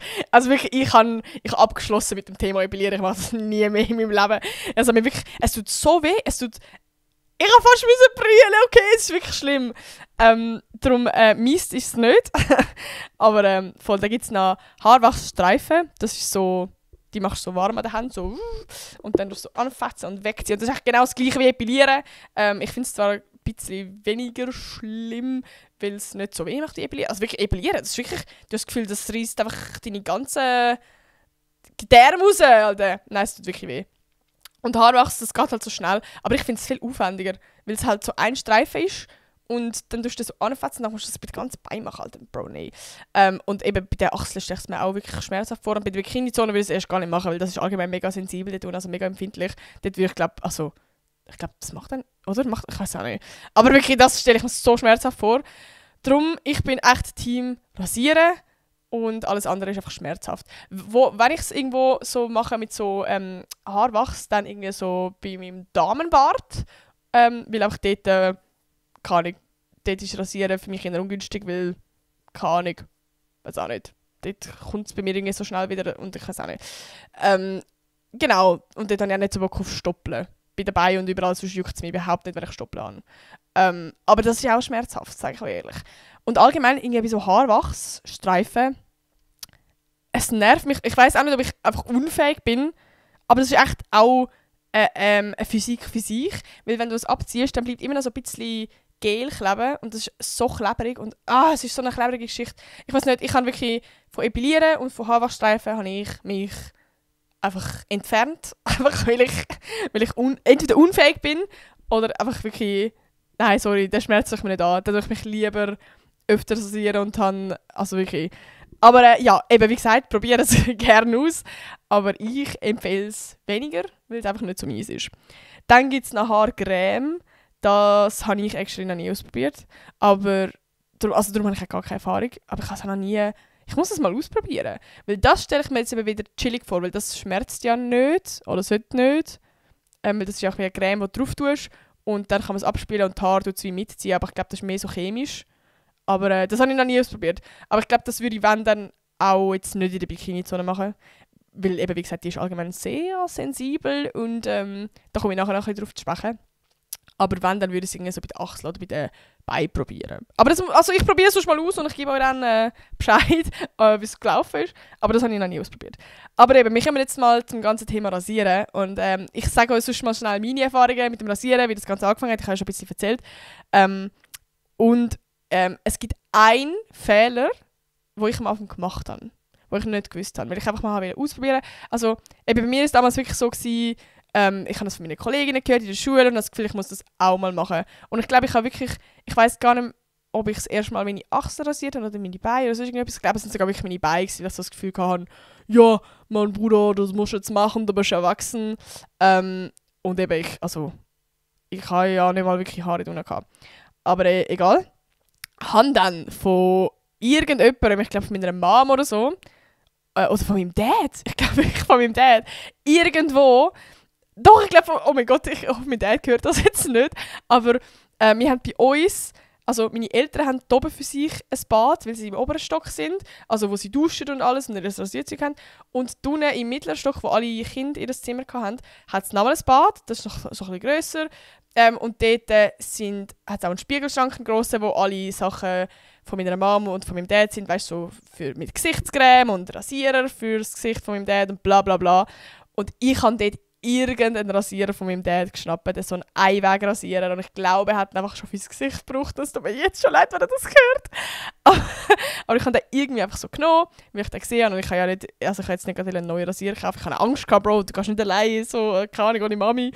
habe abgeschlossen mit dem Thema Epilieren. Ich mache das nie mehr in meinem Leben. Also, es tut so weh. Ich habe fast brüllen, okay, es ist wirklich schlimm. Darum, mies ist es nicht. Aber da gibt es noch Haarwachsstreifen. Das ist so, die machst du so warm an der Hand, so, und dann so anfetzen und wegziehen. Und das ist echt genau das gleiche wie Epilieren. Ich finde es zwar ein bisschen weniger schlimm, weil es nicht so weh macht wie Epilieren. Also wirklich Epilieren, das ist wirklich, du hast das Gefühl, das reißt einfach deine ganzen Gedärme raus, Alter. Nein, es tut wirklich weh. Und Haarwachs, das geht halt so schnell, aber ich finde es viel aufwendiger, weil es halt so ein Streifen ist und dann tust du das so anfetzen, dann musst du das bei den ganzen Beinen machen, Alter, Bro, nee. Und eben bei den Achseln stelle ich es mir auch wirklich schmerzhaft vor und bei der Bikini-Zone würde ich es erst gar nicht machen, weil das ist allgemein mega sensibel dort, also mega empfindlich. Dort würde ich glaube, das macht dann, oder? Ich weiß auch nicht. Aber wirklich, das stelle ich mir so schmerzhaft vor. Darum, ich bin echt Team Rasieren und alles andere ist einfach schmerzhaft. Wenn ich es irgendwo so mache mit so Haarwachs, dann irgendwie so bei meinem Damenbart, weil einfach dort, keine Ahnung, dort ist Rasieren für mich eher ungünstig, weil, keine Ahnung, weiß auch nicht. Dort kommt es bei mir irgendwie so schnell wieder und ich weiß auch nicht. Genau, und dort habe ich auch nicht so Bock auf Stoppeln. Bei den Beinen und überall, sonst juckt es mich überhaupt nicht, wenn ich stoppeln habe. Aber das ist auch schmerzhaft, sage ich euch ehrlich. Und allgemein irgendwie so Haarwachsstreifen, es nervt mich. Ich weiss auch nicht, ob ich einfach unfähig bin, aber das ist echt auch eine Physik für sich. Weil wenn du es abziehst, dann bleibt immer noch so ein bisschen Gel kleben und das ist so klebrig und es ist so eine klebrige Geschichte. Ich weiß nicht, ich habe wirklich von Epilieren und von Haarwachsstreifen habe ich mich einfach entfernt, einfach weil ich entweder unfähig bin oder einfach wirklich, nein, sorry, der schmerzt sich mir nicht an. Dann würde ich mich lieber öfter rasieren und habe, also wirklich. Aber ja, eben wie gesagt, probiere es gerne aus, aber ich empfehle es weniger, weil es einfach nicht so mies ist. Dann gibt es noch Haarcreme, das habe ich extra noch nie ausprobiert, aber darum habe ich gar keine Erfahrung, aber ich habe es noch nie. Ich muss es mal ausprobieren, weil das stelle ich mir jetzt eben wieder chillig vor, weil das schmerzt ja nicht, oder sollte nicht, weil das ist ja auch wie eine Creme, die du drauf tust und dann kann man es abspielen und die Haare tut es wie mitziehen, aber ich glaube, das ist mehr so chemisch. Aber das habe ich noch nie ausprobiert. Aber ich glaube, das würde ich, wenn, dann auch jetzt nicht in der Bikini-Zone machen, weil eben, wie gesagt, die ist allgemein sehr sensibel und da komme ich nachher noch ein bisschen drauf zu sprechen. Aber wenn, dann würde ich es irgendwie so bei den Achseln oder bei den Beinen probieren. Aber ich probiere es sonst mal aus und ich gebe euch dann Bescheid, wie es gelaufen ist. Aber das habe ich noch nie ausprobiert. Aber eben, wir kommen jetzt mal zum ganzen Thema Rasieren. Und ich sage euch sonst mal schnell meine Erfahrungen mit dem Rasieren, wie das Ganze angefangen hat. Ich habe ja schon ein bisschen erzählt. Es gibt einen Fehler, den ich am Anfang gemacht habe, den ich nicht gewusst habe, weil ich einfach mal ausprobieren wollte. Also eben bei mir war es damals wirklich so gewesen, ich habe das von meinen Kolleginnen gehört in der Schule und das Gefühl, ich muss das auch mal machen. Und ich glaube, ich weiss gar nicht, ob ich das erste Mal meine Achseln rasiert habe oder meine Beine oder so irgendetwas. Ich glaube, es sind sogar wirklich meine Beine, weil ich so das Gefühl hatte, ja, mein Bruder, das musst du jetzt machen, du bist erwachsen. Und eben, ich habe ja nicht mal wirklich Haare drin gehabt. Aber egal. Habe dann von irgendjemandem, ich glaube von meiner Mom oder so, oder von meinem Dad, ich glaube wirklich von meinem Dad, irgendwo, doch, ich glaube, oh mein Gott, mein Dad hört das jetzt nicht, aber wir haben bei uns also meine Eltern haben oben für sich ein Bad, weil sie im oberen Stock sind, also wo sie duschen und alles und ihr Rasierzeug haben. Und unten im mittleren Stock, wo alle Kinder ihr Zimmer hatten, hat es nochmal ein Bad, das ist noch so ein bisschen grösser. Und dort hat es auch einen Spiegelschrank, einen grossen, wo alle Sachen von meiner Mama und von meinem Dad sind, weißt du, so mit Gesichtscreme und Rasierer für das Gesicht von meinem Dad und bla bla bla. Und ich habe dort irgendeinen Rasierer von meinem Dad geschnappt, so einen Einwegrasierer. Und ich glaube, er hat ihn einfach schon fürs Gesicht gebraucht. Das tut mir jetzt schon leid, wenn er das hört. Aber ich habe den irgendwie einfach so genommen, wie ich den gesehen habe. Und ich habe ja nicht, also ich habe jetzt nicht gerade einen neuen Rasierer gekauft. Ich hatte Angst gehabt, Bro, du gehst nicht allein, so, keine Ahnung, ohne Mami.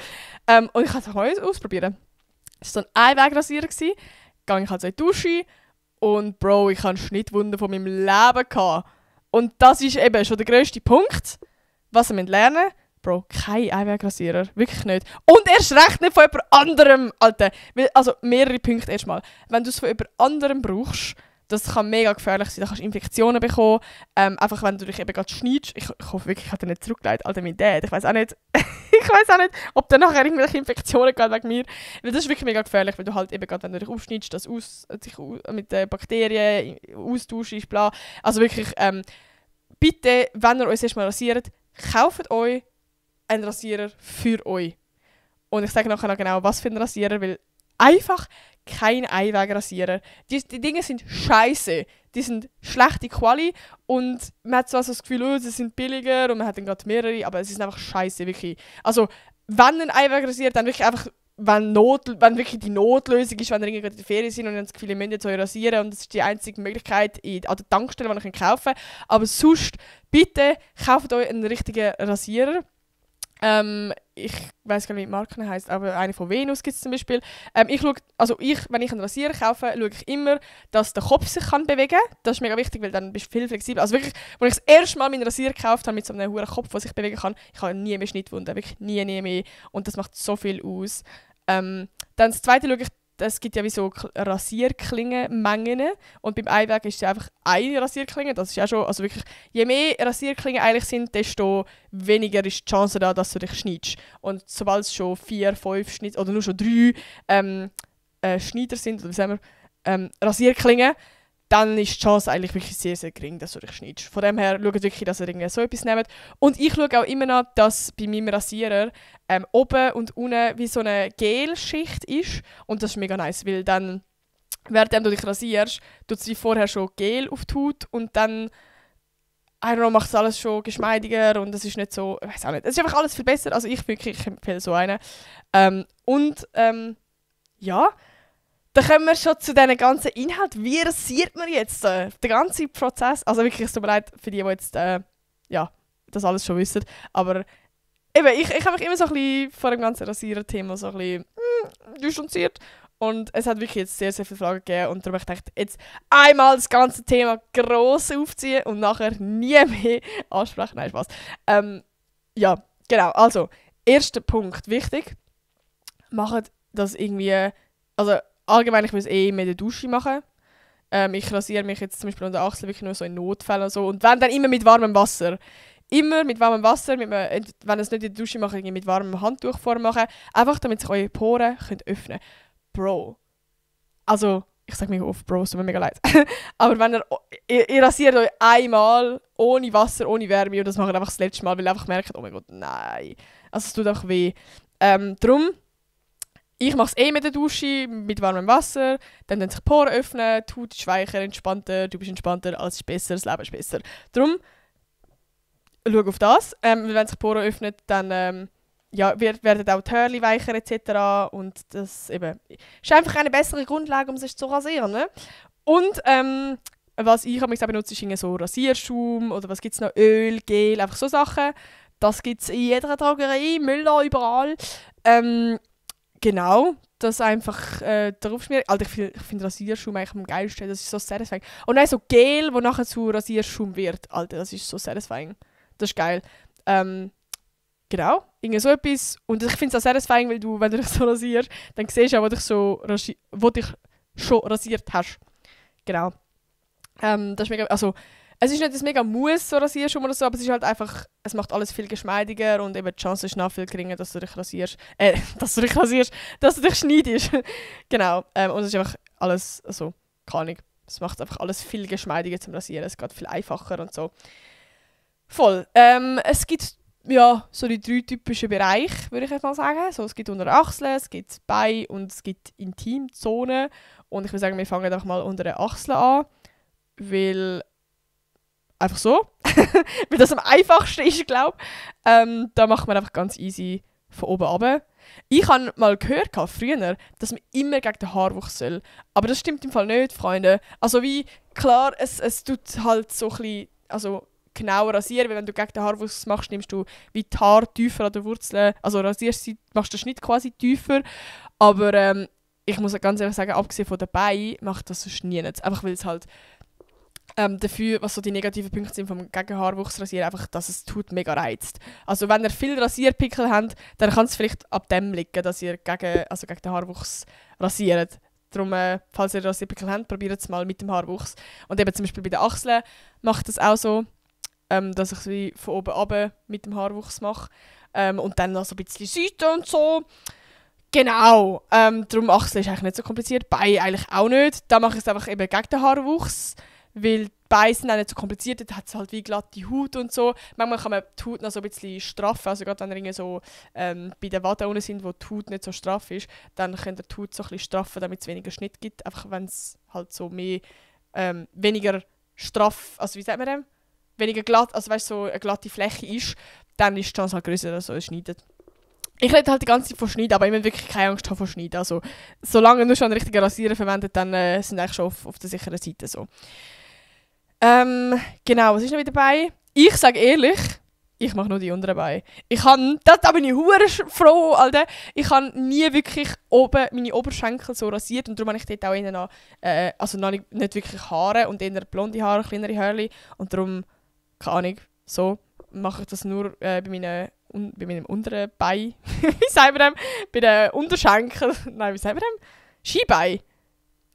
Und ich wollte es mal ausprobieren. Das war so ein Einwegrasierer. Gehe ich halt so in die Dusche. Und Bro, ich hatte eine Schnittwunde von meinem Leben gehabt. Und das ist eben schon der grösste Punkt, was ihr lernen müsst. Bro, kein Einwegrasierer. Wirklich nicht. Und erst recht nicht von jemand anderem, Alter. Also mehrere Punkte erstmal. Wenn du es von jemand anderem brauchst, das kann mega gefährlich sein. Da kannst du Infektionen bekommen. Einfach wenn du dich eben gerade schneidest. Ich hoffe wirklich, ich habe den nicht zurückgelegt. Alter, mein Dad. Ich weiß auch nicht, ob der nachher irgendwelche Infektionen geht wegen mir. Weil das ist wirklich mega gefährlich, weil du halt eben gerade, wenn du dich aufschneidest, das sich mit den Bakterien austauschst, bla. Also wirklich, bitte, wenn ihr euch erstmal rasiert, kauft euch einen Rasierer für euch. Und ich sage nachher noch genau, was für ein Rasierer, weil einfach kein Einwegrasierer. Die Dinge sind scheiße. Die sind schlechte Quali und man hat zwar so das Gefühl, oh, sie sind billiger und man hat dann gerade mehrere, aber es ist einfach scheiße, wirklich. Also, wenn ein Einwegrasierer, dann wirklich einfach, wenn wirklich die Notlösung ist, wenn ihr irgendwie in der Ferien sind und ihr das Gefühl, ihr müsst jetzt euch rasieren und das ist die einzige Möglichkeit an der Tankstelle, die ihr kaufen könnt. Aber sonst, bitte, kauft euch einen richtigen Rasierer. Ich weiß gar nicht, wie die Marke heisst, aber eine von Venus gibt es zum Beispiel. Wenn ich einen Rasierer kaufe, schaue ich immer, dass der Kopf sich bewegen kann. Das ist mega wichtig, weil dann bist du viel flexibler. Also wirklich, als ich das erste Mal meinen Rasierer gekauft habe mit so einem hohen Kopf, der sich bewegen kann, ich habe nie mehr Schnittwunden, wirklich nie mehr. Und das macht so viel aus. Dann das Zweite schaue ich, es gibt ja wie so Rasierklingenmengen und beim Einweg ist es einfach eine Rasierklinge. Das ist ja schon, also wirklich, je mehr Rasierklingen eigentlich sind, desto weniger ist die Chance da, dass du dich schneidest. Und sobald es schon 4, 5 Schnitt oder nur schon 3 Schneider sind, oder wie sagen wir, Rasierklingen, dann ist die Chance eigentlich wirklich sehr, sehr gering, dass du dich schneidest. Von dem her schaut wirklich, dass ihr irgendwie so etwas nehmt. Und ich schaue auch immer noch, dass bei meinem Rasierer oben und unten wie so eine Gelschicht ist. Und das ist mega nice, weil dann, während du dich rasierst, tut sie vorher schon Gel auf die Haut und dann macht es alles schon geschmeidiger und es ist nicht so, ich weiß auch nicht, es ist einfach alles viel besser. Also ich empfehle so einen. Ja, dann kommen wir schon zu diesen ganzen Inhalten. Wie rasiert man jetzt den ganzen Prozess? Also wirklich, es tut mir leid für die jetzt das alles schon wissen. Aber eben, ich habe mich immer so ein bisschen vor dem ganzen Rasieren-Thema so ein bisschen distanziert. Und es hat wirklich jetzt sehr, sehr viele Fragen gegeben. Und darum habe ich gedacht, jetzt einmal das ganze Thema gross aufziehen und nachher nie mehr ansprechen. Nein, Spaß. Ja, genau. Also, erster Punkt, wichtig. Macht das irgendwie, also allgemein, ich will es immer in der Dusche machen. Ich rasiere mich jetzt zum Beispiel unter Achseln wirklich nur so in Notfällen und so. Und wenn, dann immer mit warmem Wasser. Immer mit warmem Wasser, wenn ihr es nicht in der Dusche macht, mit warmem Handtuch vormachen. Einfach, damit sich eure Poren öffnen können. Bro. Also, ich sage mir oft Bro, es tut mir mega leid. Aber wenn ihr rasiert euch einmal ohne Wasser, ohne Wärme und das macht einfach das letzte Mal, weil ihr einfach merkt, oh mein Gott, nein. Also es tut einfach weh. Darum, ich mache es mit der Dusche, mit warmem Wasser, dann sich die Poren öffnen, die Haut ist weicher, entspannter, du bist entspannter, alles ist besser, das Leben ist besser. Darum, schau auf das. Wenn sich die Poren öffnen, dann werden auch die Hörli weicher etc. Und das eben, ist einfach eine bessere Grundlage, um sich zu rasieren. Ne? Und was ich auch benutze, ist so Rasierschaum oder was gibt es noch, Öl, Gel, einfach so Sachen. Das gibt es in jeder Drogerie, Müller, überall. Genau, das einfach darauf schmieren. Alter, ich finde Rasierschaum eigentlich am geilsten, das ist so satisfying. Und dann so Gel, das nachher zu Rasierschaum wird. Alter, das ist so satisfying. Das ist geil. Genau, irgendwie so etwas. Und ich finde es auch satisfying, weil du, wenn du dich so rasierst, dann siehst du auch, wo dich schon rasiert hast. Genau. Das ist mega, also Es ist nicht ein mega Muss, so Rasierschaum oder so, aber es ist halt einfach, es macht alles viel geschmeidiger und eben die Chance ist noch viel geringer, dass du dich rasierst. Dass du dich schneidest. Genau. Und es ist einfach alles, also, keine Ahnung. Es macht einfach alles viel geschmeidiger zum Rasieren. Es geht viel einfacher und so. Voll. Es gibt ja so die 3 typischen Bereiche, würde ich jetzt mal sagen. So, es gibt unter Achseln, es gibt Beine und es gibt Intimzonen. Und ich würde sagen, wir fangen einfach mal unter den Achseln an. Weil einfach so. Weil das am einfachsten ist, glaube ich. Da macht man einfach ganz easy von oben runter. Ich habe mal gehört, früher, dass man immer gegen den Haarwuchs soll. Aber das stimmt im Fall nicht, Freunde. Also wie, klar, es tut halt so ein bisschen, also genauer rasieren, weil wenn du gegen den Haarwuchs machst, nimmst du wie die Haare tiefer an den Wurzeln, also rasierst sie, machst den Schnitt quasi tiefer. Aber ich muss ganz ehrlich sagen, abgesehen von dabei macht das sonst nie nicht. Einfach weil es halt dafür, was so die negativen Punkte sind vom Gegenhaarwuchsrasieren, einfach, dass es tut mega reizt. Also wenn ihr viel Rasierpickel habt, dann kann es vielleicht ab dem liegen, dass ihr gegen den Haarwuchs rasiert. Darum, falls ihr Rasierpickel habt, probiert es mal mit dem Haarwuchs. Und eben zum Beispiel bei den Achseln macht das auch so, dass ich es wie von oben runter mit dem Haarwuchs mache. Und dann noch so ein bisschen Seite und so. Genau. Darum Achseln ist eigentlich nicht so kompliziert. Beine eigentlich auch nicht. Da mache ich es einfach eben gegen den Haarwuchs. Weil die Beine sind auch nicht so kompliziert, da hat es halt wie glatte Haut und so. Manchmal kann man die Haut noch so ein bisschen straffen, also gerade wenn ihr so bei den Waden unten sind, wo die Haut nicht so straff ist, dann könnt ihr die Haut so ein bisschen straffen, damit es weniger Schnitt gibt. Einfach wenn es halt so mehr, weniger straff, also wie sagt man das? Weniger glatt, also weißt so eine glatte Fläche ist, dann ist die Chance halt größer, dass es schneidet. Ich rede halt die ganze Zeit von Schneiden, aber ich will wirklich keine Angst haben vor Schneiden. Also, solange du schon einen richtigen Rasierer verwendet, dann sind eigentlich schon auf der sicheren Seite so. Genau, was ist noch wieder dabei? Ich sage ehrlich, ich mache nur die unteren Beine. Da bin ich hure froh, Alter. Ich habe nie wirklich meine Oberschenkel so rasiert und darum habe ich dort auch innen noch, also noch nicht wirklich Haare und eher blonde Haare, kleinere Haare. Und darum, keine Ahnung, so mache ich das nur bei meinem unteren Bein. Wie sagen wir dem? Bei den Unterschenkeln. Nein, wie sagen wir dem? Skibein.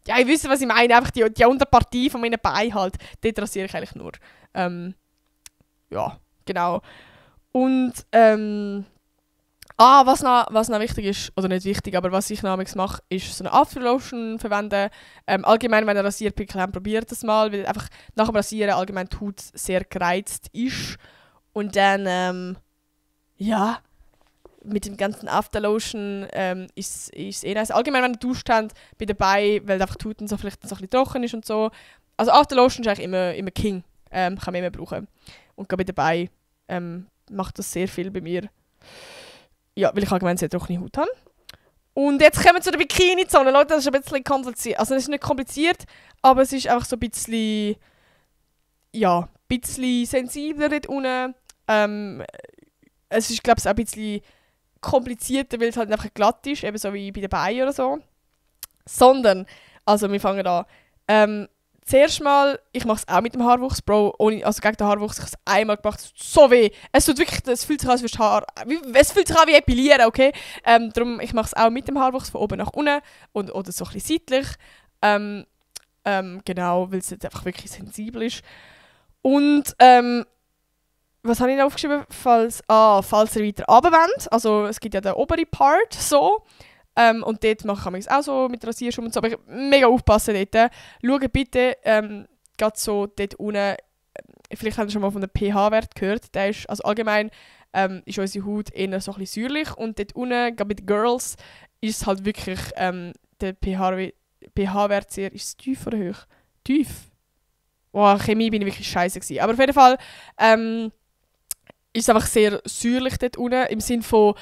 Ja, ich wüsste, was ich meine. Einfach die Unterpartie von meinen Beinen halt. Dort rasiere ich eigentlich nur. Ja, genau. Und, was noch wichtig ist, oder nicht wichtig, aber was ich noch mache, ist so eine Afterlotion verwenden. Allgemein, wenn ihr Rasierpickel habt, probiert das mal, weil einfach nach dem Rasieren allgemein die Haut sehr gereizt ist. Und dann, ja, mit dem ganzen Afterlotion ist es nice. Allgemein, wenn ihr duscht habt, bei den Beinen, weil einfach die Haut so vielleicht so ein bisschen trocken ist und so. Also Afterlotion ist eigentlich immer King. Kann man immer brauchen. Und gerade bei den Beinen macht das sehr viel bei mir. Ja, weil ich allgemein sehr trockene Haut habe. Und jetzt kommen wir zu der Bikini-Zone. Leute, das ist ein bisschen kompliziert. Also es ist nicht kompliziert, aber es ist einfach so ein bisschen, ja, ein bisschen sensibler dort unten. Es ist, glaube ich, auch ein bisschen komplizierter, weil es halt einfach glatt ist, eben so wie bei den Beinen oder so. Sondern, also wir fangen an. Zuerst mal, ich mache es auch mit dem Haarwuchs, Bro, also gegen den Haarwuchs, ich habe es einmal gemacht, es tut so weh. Es tut wirklich, es fühlt sich an, es fühlt sich an wie Epilieren, okay? Darum, ich mache es auch mit dem Haarwuchs von oben nach unten oder so ein bisschen seitlich. Genau, weil es jetzt einfach wirklich sensibel ist. Und, was habe ich noch aufgeschrieben? Falls ihr weiter runter wollt, also es gibt ja den oberen Part, so. Und dort mache ich auch so mit Rasierschaum und so, aber ich mega aufpassen dort. Schaut bitte, gerade so dort unten, vielleicht habt ihr schon mal von dem pH-Wert gehört, der ist, also allgemein ist unsere Haut eher so ein bisschen säuerlich und dort unten, gerade bei den Girls, ist es halt wirklich, der pH-Wert sehr, ist es tief oder hoch? Tief. Wow, Chemie bin ich wirklich scheiße gewesen. Aber auf jeden Fall, ist es einfach sehr säuerlich dort unten, im Sinne von,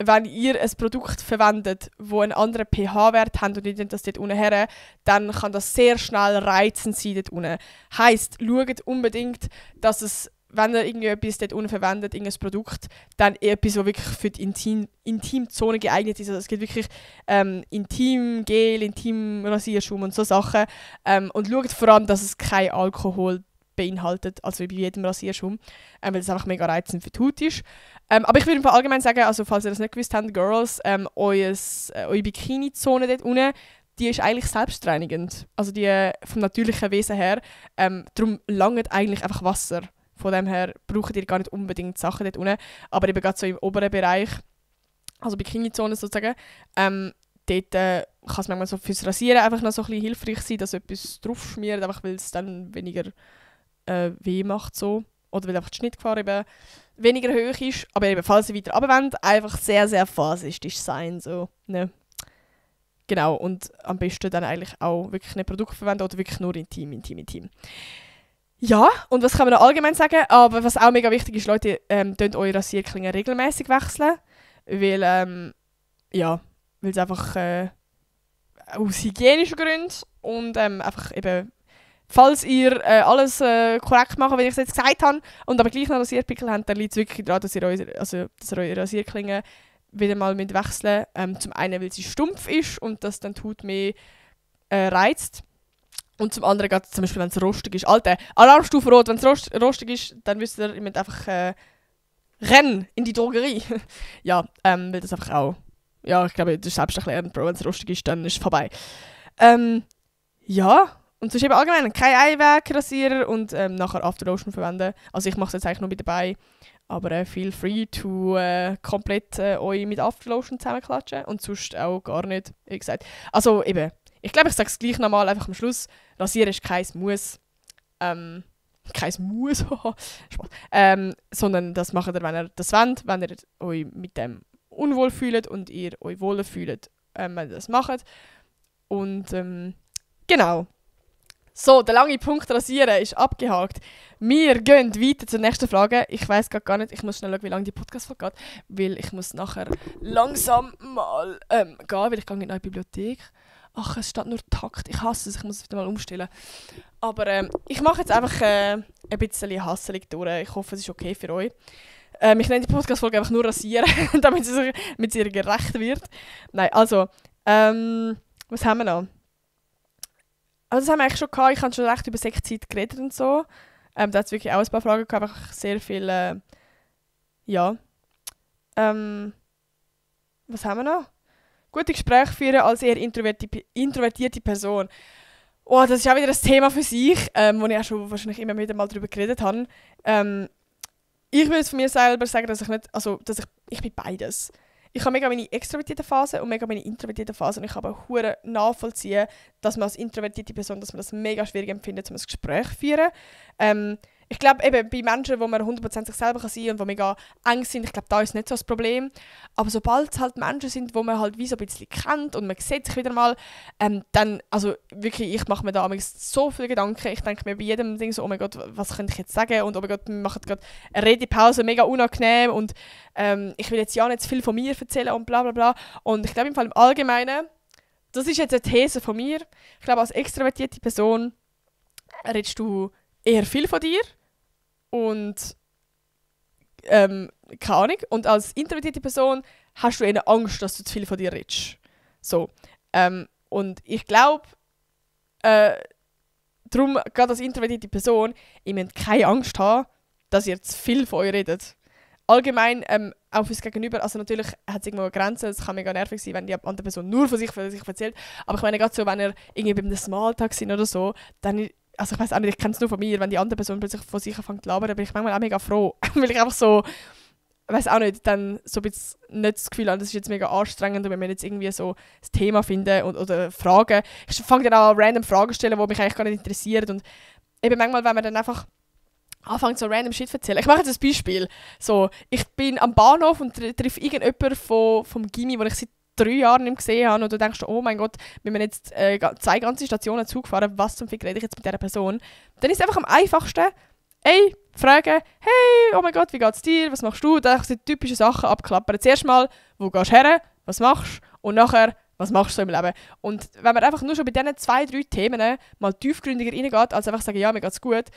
wenn ihr ein Produkt verwendet, das einen anderen pH-Wert hat und ihr nehmt das dort unten her, dann kann das sehr schnell reizend sein dort unten. Heisst, schaut unbedingt, dass es, wenn ihr irgendwie etwas dort unten verwendet, irgendein Produkt, dann etwas, das wirklich für die Intimzone geeignet ist. Also es gibt wirklich Intimgel, Intimrasierschaum und so Sachen. Und schaut vor allem, dass es kein Alkohol beinhaltet, also wie bei jedem Rasierschaum, weil es einfach mega reizend für die Haut ist. Aber ich würde allgemein sagen, also falls ihr das nicht gewusst habt, Girls, eure Bikini-Zone dort unten, die ist eigentlich selbstreinigend. Also die vom natürlichen Wesen her. Darum langt eigentlich einfach Wasser. Von dem her braucht ihr gar nicht unbedingt Sachen dort unten. Aber eben gerade so im oberen Bereich, also Bikini-Zone sozusagen, dort kann es manchmal so fürs Rasieren einfach noch so ein bisschen hilfreich sein, dass etwas drauf schmiert, einfach weil es dann weniger weh macht so. Oder weil einfach die Schnittgefahr eben weniger hoch ist. Aber eben, falls ihr weiter runterwollt, einfach sehr, sehr vorsichtig sein. So, ne? Genau, und am besten dann eigentlich auch wirklich ein Produkt verwenden oder wirklich nur intim. Ja, und was kann man noch allgemein sagen? Aber was auch mega wichtig ist, Leute, tönt eure Rasierklingen regelmäßig wechseln. Weil, weil es einfach aus hygienischen Gründen und einfach eben, falls ihr alles korrekt macht, wie ich es jetzt gesagt habe, und aber gleich noch Rasierpickel habt, dann liegt es wirklich daran, dass ihr eure Rasierklingen wieder mal wechseln müsst. Zum einen, weil sie stumpf ist und das dann die Haut mehr reizt. Und zum anderen, gerade zum Beispiel, wenn es rostig ist. Alter, Alarmstufe Rot, wenn es rostig ist, dann wisst ihr müsst einfach rennen in die Drogerie. Ja, weil das einfach auch... Ja, ich glaube, das ist selbst erklärend, Bro. Wenn es rostig ist, dann ist es vorbei. Ja, und sonst eben allgemein kein Einwegrasierer und nachher Afterlotion verwenden. Also ich mache es jetzt eigentlich nur mit dabei. Aber feel free to komplett euch mit Afterlotion zusammenklatschen. Und sonst auch gar nicht, wie gesagt. Also eben... Ich glaube, ich sage es gleich nochmal, einfach am Schluss. Rasieren ist kein Muss. Kein Muss, sondern das macht ihr, wenn ihr das wollt, wenn ihr euch mit dem unwohl fühlt und ihr euch wohler fühlt, wenn ihr das macht. Und genau. So, der lange Punkt Rasieren ist abgehakt. Wir gehen weiter zur nächsten Frage. Ich weiss gar nicht, ich muss schnell schauen, wie lange die Podcast-Folge geht, weil ich muss nachher langsam mal gehen, weil ich gehe in eine Bibliothek. Ach, es steht nur Takt. Ich hasse es, ich muss es wieder mal umstellen. Aber ich mache jetzt einfach ein bisschen hasselig durch. Ich hoffe, es ist okay für euch. Ich nenne die Podcast-Folge einfach nur Rasieren, damit sie ihr gerecht wird. Nein, also, was haben wir noch? Also das haben wir eigentlich schon gehabt. Ich habe schon recht über Sexzeit geredet und so. Da hat es wirklich auch ein paar Fragen gehabt, einfach sehr viel, ja. Was haben wir noch? Gute Gespräche führen als eher introvertierte Person. Oh, das ist auch wieder ein Thema für sich, wo ich auch schon wahrscheinlich immer wieder mal darüber geredet habe. Ich würde von mir selber sagen, dass ich bin beides. Ich habe mega meine extrovertierte Phase und mega meine introvertierte Phase und ich habe auch hure nachvollziehen, dass man als introvertierte Person, dass man das mega schwierig empfindet, um ein Gespräch zu führen. Ich glaube eben bei Menschen, wo man 100% sich selber sein kann und die mega eng sind, ich glaube, da ist nicht so das Problem. Aber sobald es halt Menschen sind, wo man halt wie so ein bisschen kennt und man sieht sich wieder mal, dann, also wirklich, ich mache mir da so viele Gedanken. Ich denke mir bei jedem Ding so, oh mein Gott, was könnte ich jetzt sagen? Und oh mein Gott, wir machen gerade eine Redepause, mega unangenehm und ich will jetzt ja nicht zu viel von mir erzählen und bla bla bla. Und ich glaube im Fall im Allgemeinen, das ist jetzt eine These von mir, ich glaube als extrovertierte Person redest du eher viel von dir. Und keine Ahnung. Und als introvertierte Person hast du eher Angst, dass du zu viel von dir redest. So. Und ich glaube, darum, gerade als introvertierte Person, ihr müsst keine Angst haben, dass ihr zu viel von euch redet. Allgemein, auch fürs Gegenüber, also natürlich hat es irgendwo eine Grenze, es kann mega nervig sein, wenn die andere Person nur von sich erzählt. Aber ich meine, gerade so, wenn ihr irgendwie beim Smalltalk sind oder so, dann... Also ich weiss auch nicht, ich kenne es nur von mir, wenn die andere Person plötzlich von sich anfängt zu labern, bin ich manchmal auch mega froh. Weil ich einfach so, weiss auch nicht, dann so ein bisschen nicht das Gefühl habe, das ist jetzt mega anstrengend und wenn wir jetzt irgendwie so das Thema finden oder Fragen. Ich fange dann an random Fragen zu stellen, die mich eigentlich gar nicht interessieren. Und eben manchmal, wenn man dann einfach anfängt so random Shit zu erzählen. Ich mache jetzt ein Beispiel. So, ich bin am Bahnhof und treffe irgendjemanden vom Gymi, den ich seit 3 Jahren nicht gesehen habe und du denkst, oh mein Gott, wenn wir jetzt 2 ganze Stationen Zug fahren, was zum Fick rede ich jetzt mit dieser Person? Dann ist es einfach am einfachsten, fragen, hey, oh mein Gott, wie geht's dir, was machst du? Da sind typische Sachen abklappern. Zuerst mal, wo gehst du her, was machst du? Und nachher, was machst du so im Leben? Und wenn man einfach nur schon bei diesen 2, 3 Themen mal tiefgründiger reingeht, als einfach sagen, ja, mir geht's gut,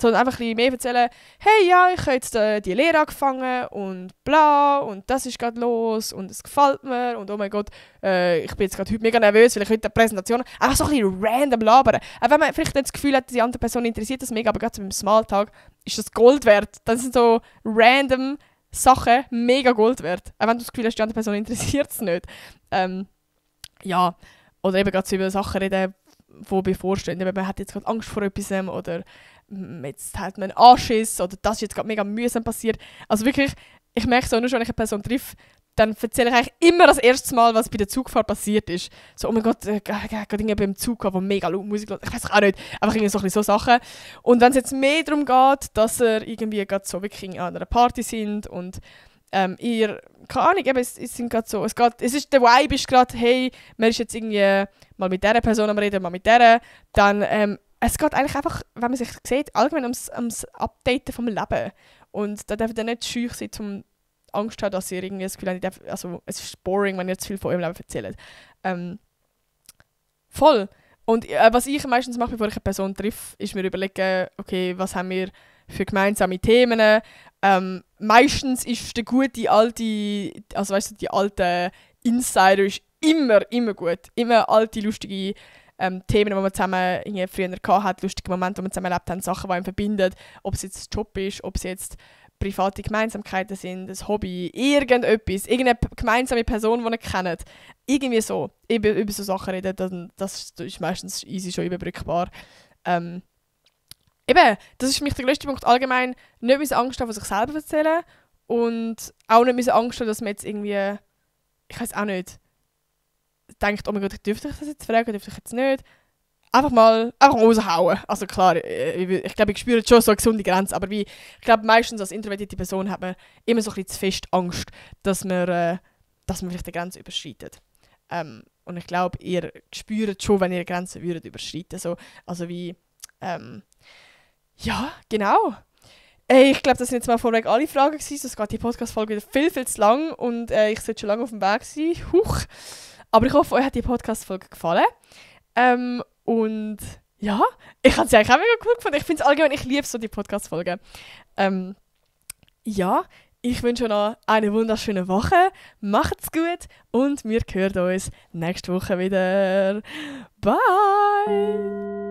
sondern einfach ein bisschen mehr erzählen, hey, ja, ich habe jetzt die Lehre angefangen und bla und das ist gerade los und es gefällt mir und oh mein Gott, ich bin jetzt gerade heute mega nervös, weil ich heute eine Präsentation habe. Einfach so ein bisschen random labern. Auch wenn man vielleicht nicht das Gefühl hat, die andere Person interessiert das mega, aber gerade so beim Smalltalk ist das Gold wert. Dann sind so random Sachen mega Gold wert. Auch wenn du das Gefühl hast, die andere Person interessiert es nicht. Ja, Oder eben gerade so über Sachen reden, die bevorstehen. Eben, man hat jetzt gerade Angst vor etwas oder jetzt hat man einen Anschiss oder das ist jetzt gerade mega mühsam passiert. Also wirklich, ich merke so, nur schon, wenn ich eine Person treffe, dann erzähle ich eigentlich immer das erste Mal, was bei der Zugfahrt passiert ist. So, oh mein Gott, gerade irgendwie beim Zug, wo mega laut Musik läuft. Ich weiß auch nicht. Einfach irgendwie so Sachen. Und wenn es jetzt mehr darum geht, dass er irgendwie gerade so wirklich an einer Party sind und ihr, keine Ahnung, eben, es sind gerade so, der Vibe ist gerade, hey, man ist jetzt irgendwie mal mit dieser Person am Reden, mal mit dieser, dann, es geht eigentlich einfach, wenn man sich sieht, allgemein ums Updaten vom Leben. Und da darf ihr nicht scheu sein, um Angst haben, dass ihr irgendwie das Gefühl habt, also es ist boring, wenn ihr zu viel von eurem Leben erzählt. Voll. Und was ich meistens mache, bevor ich eine Person treffe, ist mir überlegen, okay, was haben wir für gemeinsame Themen. Meistens ist der gute alte, also weißt du, die alte Insider ist immer gut. Immer alte, lustige Themen, die man zusammen früher hatte, lustige Momente, die man zusammen erlebt haben, Sachen, die einen verbinden. Ob es jetzt ein Job ist, ob es jetzt private Gemeinsamkeiten sind, ein Hobby, irgendetwas, irgendeine gemeinsame Person, die ihr kennt. Irgendwie so. Über so Sachen reden, dann, das ist meistens easy schon überbrückbar. Eben, das ist für mich der grösste Punkt allgemein. Nicht Angst haben, von sich selber erzählen und auch nicht Angst haben, dass man jetzt irgendwie, ich weiß auch nicht, denkt, oh mein Gott, dürfte ich das jetzt fragen, dürfte ich jetzt nicht. Einfach raushauen. Also klar, ich glaube, ich spüre schon so eine gesunde Grenze, aber ich glaube, meistens als introvertierte Person hat man immer so ein bisschen zu fest Angst, dass man vielleicht die Grenze überschreitet. Und ich glaube, ihr spürt schon, wenn ihr Grenzen überschreiten. So, also wie, ja, genau. Ich glaube, das sind jetzt mal vorweg alle Fragen gewesen. Sonst geht die Podcast-Folge wieder viel zu lang und ich sollte schon lange auf dem Weg sein. Huch. Aber ich hoffe, euch hat die Podcast-Folge gefallen. Und ja, ich habe sie eigentlich auch mega cool gefunden. Ich finde es allgemein, ich liebe so die Podcast-Folgen. Ja, ich wünsche euch noch eine wunderschöne Woche. Macht's gut und wir hören uns nächste Woche wieder. Bye!